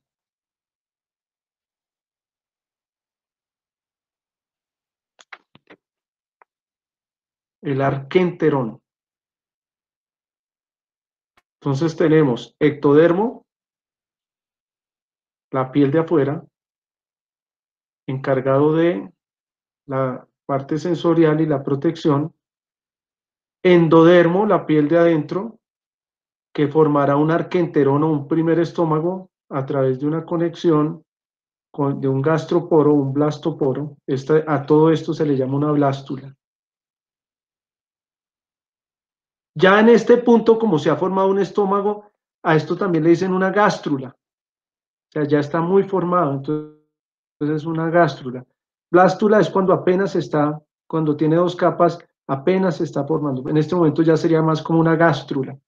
El arquenterón. Entonces tenemos ectodermo, la piel de afuera, encargado de la parte sensorial y la protección. Endodermo, la piel de adentro, que formará un arquenterón o un primer estómago a través de una conexión de un gastroporo o un blastoporo. A todo esto se le llama una blástula. Ya en este punto, como se ha formado un estómago, a esto también le dicen una gástrula. O sea, ya está muy formado, entonces es una gástrula. Blástula es cuando apenas está, cuando tiene dos capas, apenas se está formando. En este momento ya sería más como una gástrula. O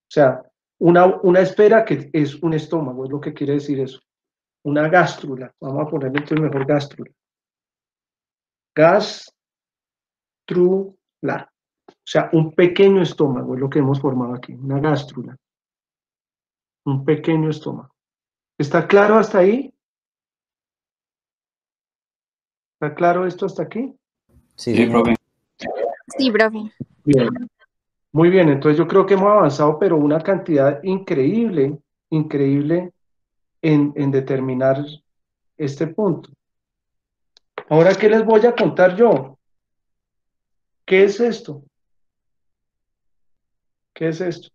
sea, una esfera que es un estómago, es lo que quiere decir eso. Una gástrula. Vamos a ponerle entonces mejor gástrula. Gastrula. O sea, un pequeño estómago es lo que hemos formado aquí, una gástrula. Un pequeño estómago. ¿Está claro hasta ahí? ¿Está claro esto hasta aquí? Sí, profe. Sí, profe. Bien, muy bien, entonces yo creo que hemos avanzado, pero una cantidad increíble, increíble en determinar este punto. Ahora, ¿qué les voy a contar yo? ¿Qué es esto? ¿Qué es esto?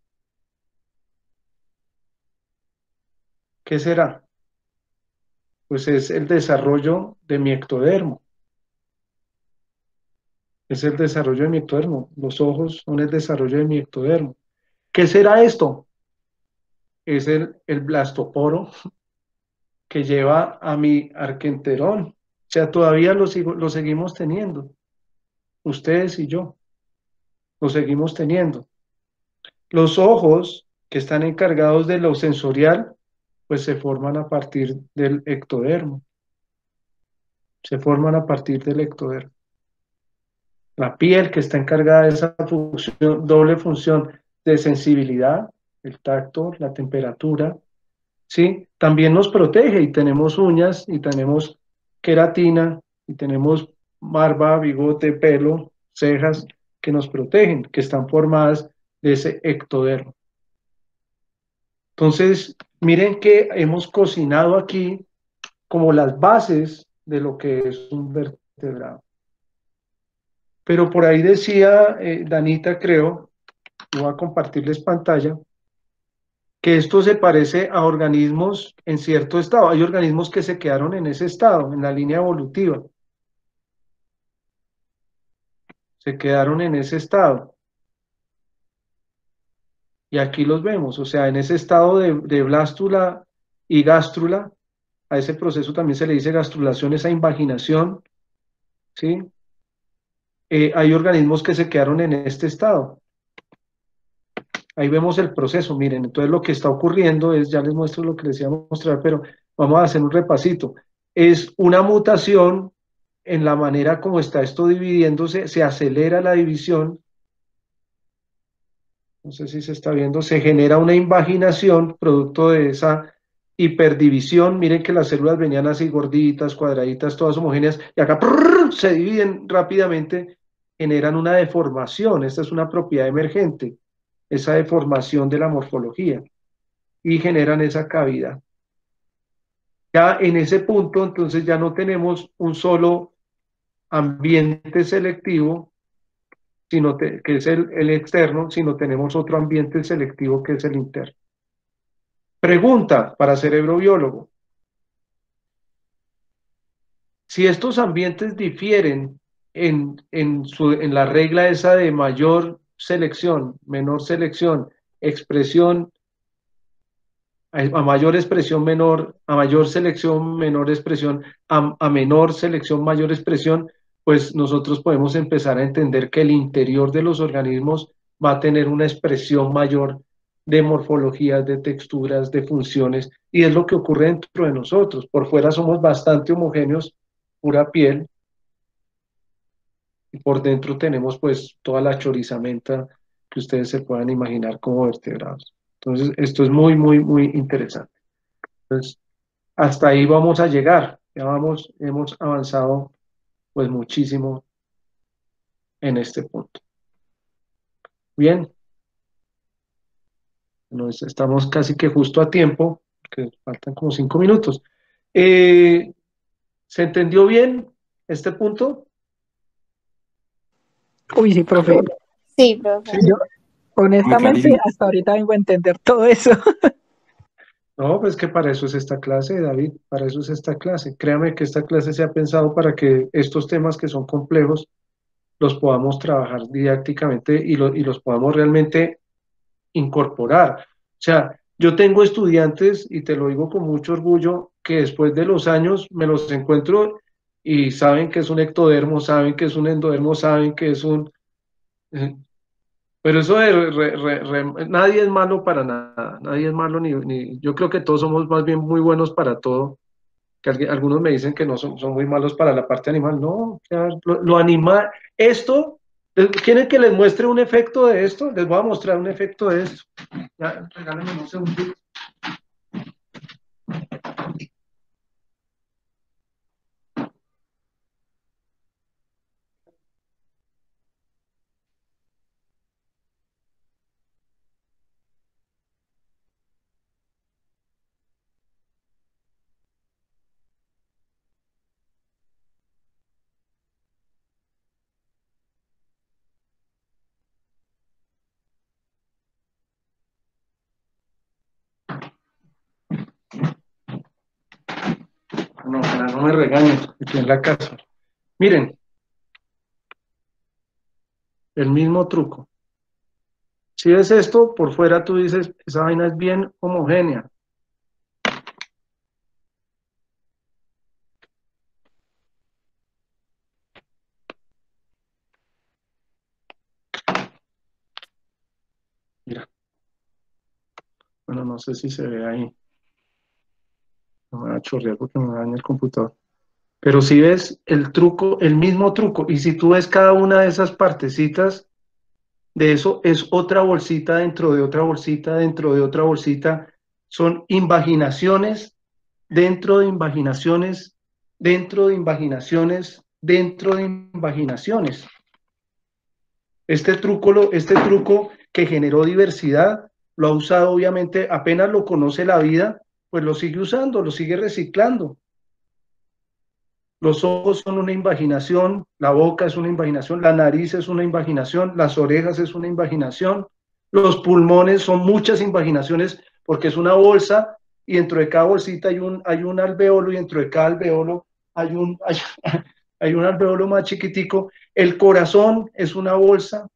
¿Qué será? Pues es el desarrollo de mi ectodermo. Es el desarrollo de mi ectodermo. Los ojos son el desarrollo de mi ectodermo. ¿Qué será esto? Es el blastoporo que lleva a mi arquenterón. O sea, todavía lo seguimos teniendo. Ustedes y yo lo seguimos teniendo. Los ojos que están encargados de lo sensorial, pues se forman a partir del ectodermo. Se forman a partir del ectodermo. La piel que está encargada de esa función, doble función de sensibilidad, el tacto, la temperatura, ¿sí? También nos protege y tenemos uñas y tenemos queratina y tenemos barba, bigote, pelo, cejas que nos protegen, que están formadas de ese ectodermo. Entonces, miren que hemos cocinado aquí como las bases de lo que es un vertebrado. Pero por ahí decía Danita, creo, voy a compartirles pantalla, que esto se parece a organismos en cierto estado. Hay organismos que se quedaron en ese estado, en la línea evolutiva. Se quedaron en ese estado. Y aquí los vemos, o sea, en ese estado de blástula y gástrula, a ese proceso también se le dice gastrulación, esa invaginación, ¿sí? Hay organismos que se quedaron en este estado. Ahí vemos el proceso, miren, entonces lo que está ocurriendo es, ya les muestro lo que les iba a mostrar, pero vamos a hacer un repasito. Es una mutación en la manera como está esto dividiéndose, se acelera la división, no sé si se está viendo, se genera una invaginación producto de esa hiperdivisión. Miren que las células venían así gorditas, cuadraditas, todas homogéneas, y acá se dividen rápidamente, generan una deformación. Esta es una propiedad emergente, esa deformación de la morfología, y generan esa cavidad. Ya en ese punto, entonces ya no tenemos un solo ambiente selectivo, que es el externo, sino tenemos otro ambiente selectivo que es el interno. Pregunta para cerebrobiólogo. Si estos ambientes difieren en la regla esa de mayor selección, menor selección, expresión, a mayor expresión menor, a mayor selección, menor expresión, a menor selección, mayor expresión, pues nosotros podemos empezar a entender que el interior de los organismos va a tener una expresión mayor de morfologías, de texturas, de funciones, y es lo que ocurre dentro de nosotros. Por fuera somos bastante homogéneos, pura piel, y por dentro tenemos pues toda la chorizamenta que ustedes se puedan imaginar como vertebrados. Entonces, esto es muy, muy, muy interesante. Entonces, hasta ahí vamos a llegar. Ya hemos avanzado pues muchísimo en este punto. Bien, estamos casi que justo a tiempo, que faltan como 5 minutos. ¿Se entendió bien este punto? Uy, sí, profe. Sí, profe. Sí. Yo, honestamente, hasta ahorita vengo a entender todo eso. No, pues que para eso es esta clase, David, para eso es esta clase. Créame que esta clase se ha pensado para que estos temas que son complejos los podamos trabajar didácticamente y los podamos realmente incorporar. O sea, yo tengo estudiantes, y te lo digo con mucho orgullo, que después de los años me los encuentro y saben que es un ectodermo, saben que es un endodermo, saben que es un... Pero eso nadie es malo para nada, nadie es malo yo creo que todos somos más bien muy buenos para todo, que algunos me dicen que no son muy malos para la parte animal, no, lo animal, esto, ¿quieren que les muestre un efecto de esto? Les voy a mostrar un efecto de esto. Ya, regálenme un segundito. No, no me regañen, aquí en la casa. Miren, el mismo truco. Si ves esto, por fuera tú dices, esa vaina es bien homogénea. Mira. Bueno, no sé si se ve ahí. No me va a chorrear porque me daña el computador. Pero si ves el truco, el mismo truco, y si tú ves cada una de esas partecitas, de eso es otra bolsita dentro de otra bolsita, dentro de otra bolsita, son invaginaciones, dentro de invaginaciones, dentro de invaginaciones, dentro de invaginaciones. Este truco que generó diversidad, lo ha usado obviamente, apenas lo conoce la vida, pues lo sigue usando, lo sigue reciclando. Los ojos son una invaginación, la boca es una invaginación, la nariz es una invaginación, las orejas es una invaginación, los pulmones son muchas invaginaciones porque es una bolsa y dentro de cada bolsita hay un alveolo y dentro de cada alveolo hay un alveolo más chiquitico. El corazón es una bolsa,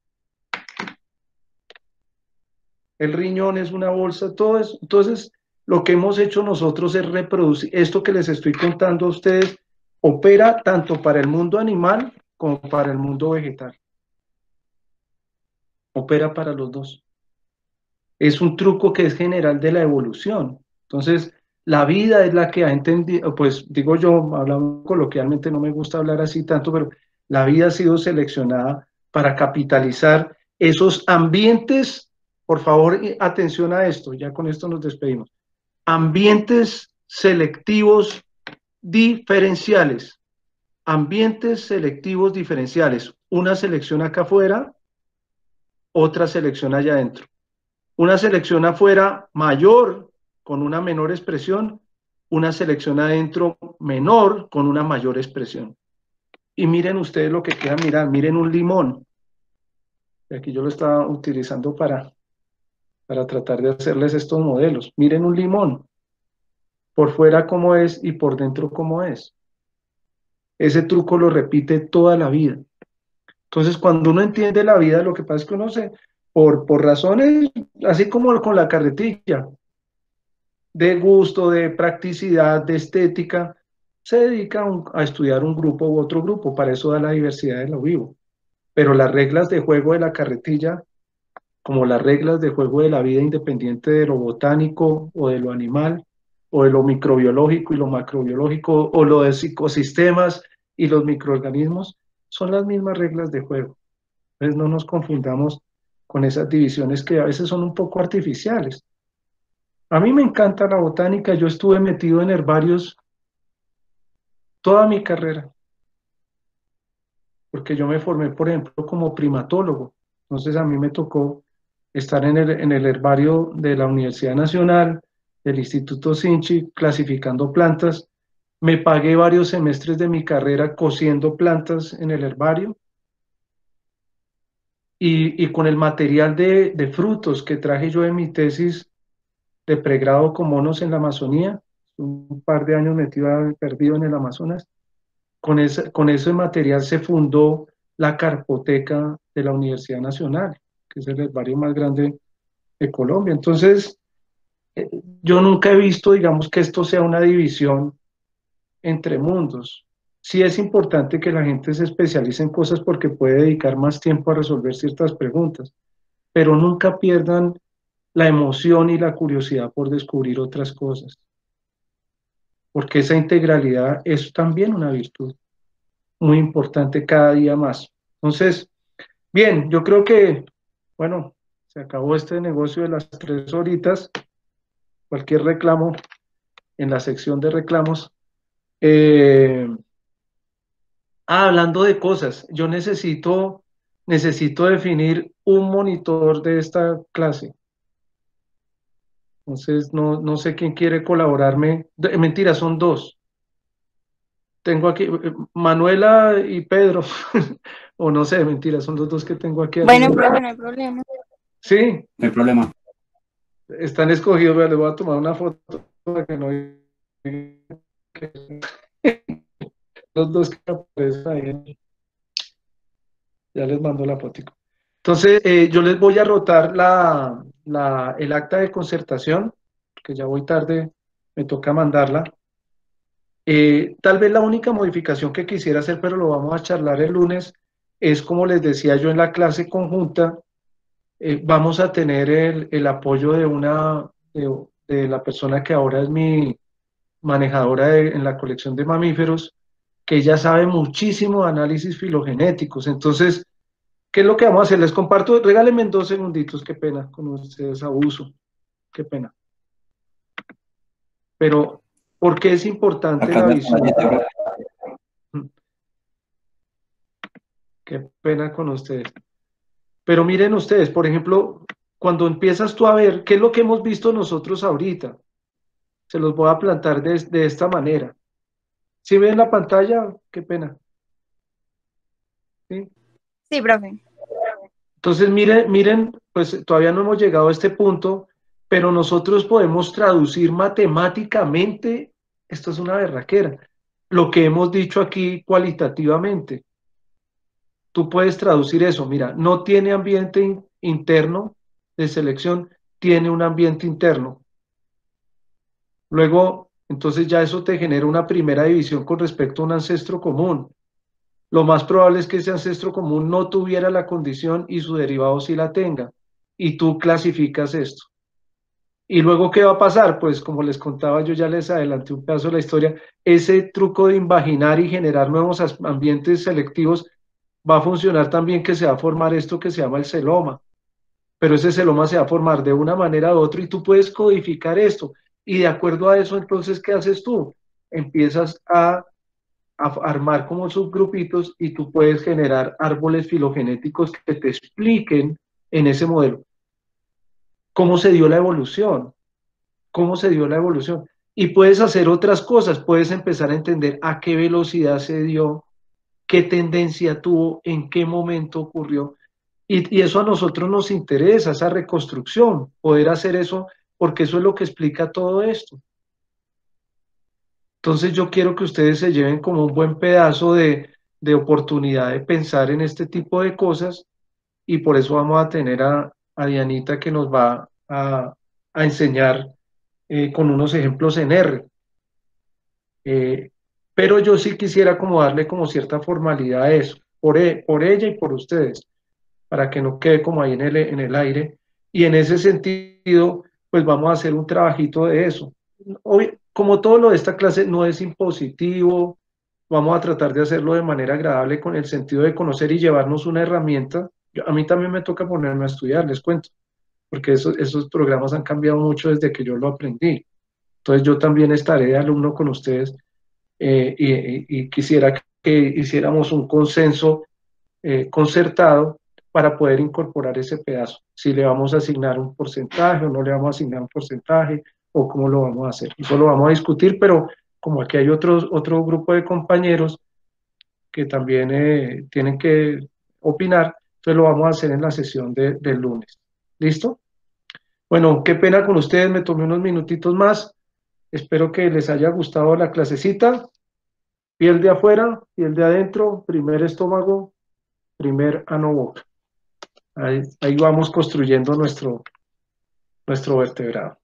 el riñón es una bolsa, todo eso. Entonces, lo que hemos hecho nosotros es reproducir esto que les estoy contando a ustedes. Opera tanto para el mundo animal como para el mundo vegetal. Opera para los dos. Es un truco que es general de la evolución. Entonces, la vida es la que ha entendido, pues digo yo, hablando coloquialmente, no me gusta hablar así tanto, pero la vida ha sido seleccionada para capitalizar esos ambientes. Por favor, atención a esto, ya con esto nos despedimos. Ambientes selectivos diferenciales. Ambientes selectivos diferenciales. Una selección acá afuera, otra selección allá adentro. Una selección afuera mayor con una menor expresión, una selección adentro menor con una mayor expresión. Y miren ustedes lo que quieran mirar, miren un limón. Aquí yo lo estaba utilizando para tratar de hacerles estos modelos. Miren un limón, por fuera cómo es y por dentro cómo es. Ese truco lo repite toda la vida. Entonces, cuando uno entiende la vida, lo que pasa es que uno por razones, así como con la carretilla, de gusto, de practicidad, de estética, se dedica a estudiar un grupo u otro grupo. Para eso da la diversidad de lo vivo. Pero las reglas de juego de la carretilla, como las reglas de juego de la vida independiente de lo botánico o de lo animal, o de lo microbiológico y lo macrobiológico, o lo de ecosistemas y los microorganismos, son las mismas reglas de juego. Entonces no nos confundamos con esas divisiones que a veces son un poco artificiales. A mí me encanta la botánica, yo estuve metido en herbarios toda mi carrera, porque yo me formé, por ejemplo, como primatólogo. Entonces a mí me tocó estar en el herbario de la Universidad Nacional, del Instituto Sinchi, clasificando plantas. Me pagué varios semestres de mi carrera cosiendo plantas en el herbario. Y con el material de frutos que traje yo en mi tesis de pregrado con monos en la Amazonía, un par de años perdido en el Amazonas, con ese material se fundó la Carpoteca de la Universidad Nacional, que es el herbario más grande de Colombia. Entonces, yo nunca he visto, digamos, que esto sea una división entre mundos. Sí es importante que la gente se especialice en cosas porque puede dedicar más tiempo a resolver ciertas preguntas, pero nunca pierdan la emoción y la curiosidad por descubrir otras cosas, porque esa integralidad es también una virtud muy importante cada día más. Entonces, bien, yo creo que, bueno, se acabó este negocio de las 3 horitas. Cualquier reclamo en la sección de reclamos. Hablando de cosas, yo necesito definir un monitor de esta clase. Entonces, no sé quién quiere colaborarme. Mentira, son 2. Tengo aquí Manuela y Pedro. O no sé, mentira, son los 2 que tengo aquí. Bueno, profe, no hay problema. Sí. No hay problema. Están escogidos, les voy a tomar una foto para que no... Los dos que aparecen ahí. Ya les mando la fotico. Entonces, yo les voy a rotar el acta de concertación, que ya voy tarde, me toca mandarla. Tal vez la única modificación que quisiera hacer, pero lo vamos a charlar el lunes, es como les decía yo en la clase conjunta, vamos a tener el apoyo de la persona que ahora es mi manejadora en la colección de mamíferos, que ella sabe muchísimo de análisis filogenéticos. Entonces, ¿qué es lo que vamos a hacer? Les comparto, regálenme 2 segunditos, qué pena con ustedes, abuso, qué pena. Pero, ¿por qué es importante la visión? Qué pena con ustedes. Pero miren ustedes, por ejemplo, cuando empiezas tú a ver qué es lo que hemos visto nosotros ahorita, se los voy a plantar de esta manera. ¿Sí ven la pantalla? Qué pena. ¿Sí? Sí, profe. Entonces, miren, pues todavía no hemos llegado a este punto, pero nosotros podemos traducir matemáticamente, esto es una berraquera, lo que hemos dicho aquí cualitativamente. Tú puedes traducir eso, mira, no tiene ambiente interno de selección, tiene un ambiente interno. Luego, entonces ya eso te genera una primera división con respecto a un ancestro común. Lo más probable es que ese ancestro común no tuviera la condición y su derivado sí la tenga. Y tú clasificas esto. Y luego, ¿qué va a pasar? Pues como les contaba, yo ya les adelanté un pedazo de la historia, ese truco de invaginar y generar nuevos ambientes selectivos va a funcionar también, que se va a formar esto que se llama el celoma. Pero ese celoma se va a formar de una manera u otra y tú puedes codificar esto. Y de acuerdo a eso, entonces, ¿qué haces tú? Empiezas a armar como subgrupitos y tú puedes generar árboles filogenéticos que te expliquen en ese modelo cómo se dio la evolución, y puedes hacer otras cosas, puedes empezar a entender a qué velocidad se dio, qué tendencia tuvo, en qué momento ocurrió, y eso a nosotros nos interesa, esa reconstrucción, poder hacer eso, porque eso es lo que explica todo esto. Entonces yo quiero que ustedes se lleven como un buen pedazo de oportunidad de pensar en este tipo de cosas, y por eso vamos a tener a Dianita, que nos va a enseñar con unos ejemplos en R. Pero yo sí quisiera como darle como cierta formalidad a eso, por ella y por ustedes, para que no quede como ahí en el aire. Y en ese sentido, pues vamos a hacer un trabajito de eso. Hoy, como todo lo de esta clase no es impositivo, vamos a tratar de hacerlo de manera agradable, con el sentido de conocer y llevarnos una herramienta. A mí también me toca ponerme a estudiar, les cuento, porque esos programas han cambiado mucho desde que yo lo aprendí. Entonces yo también estaré de alumno con ustedes, y quisiera que hiciéramos un consenso concertado para poder incorporar ese pedazo. Si le vamos a asignar un porcentaje o no le vamos a asignar un porcentaje, o cómo lo vamos a hacer. Eso lo vamos a discutir, pero como aquí hay otro grupo de compañeros que también tienen que opinar, entonces lo vamos a hacer en la sesión del lunes. ¿Listo? Bueno, qué pena con ustedes, me tomé unos minutitos más. Espero que les haya gustado la clasecita. Piel de afuera, piel de adentro, primer estómago, primer ano boca. Ahí vamos construyendo nuestro vertebrado.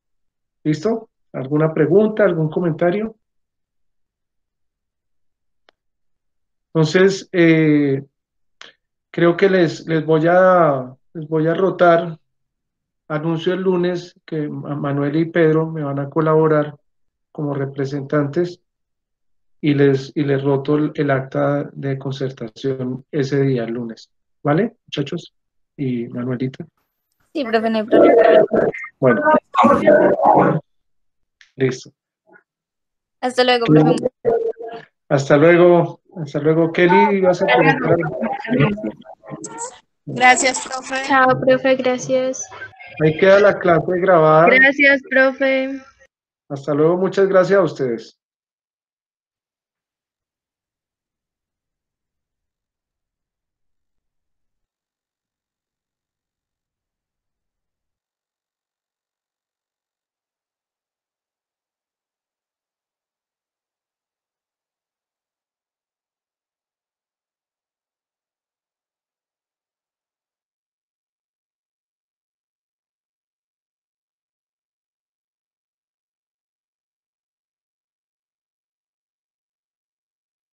¿Listo? ¿Alguna pregunta, algún comentario? Entonces, creo que les voy a rotar. Anuncio el lunes que Manuel y Pedro me van a colaborar como representantes, y les roto el acta de concertación ese día, el lunes. ¿Vale, muchachos? ¿Y Manuelita? Sí, profe, no hay problema. Bueno. Listo. Hasta luego, profe. Hasta luego. Hasta luego, Kelly. ¿Vas a preguntar? Gracias, profe. Chao, profe, gracias. Ahí queda la clase grabada. Gracias, profe. Hasta luego, muchas gracias a ustedes.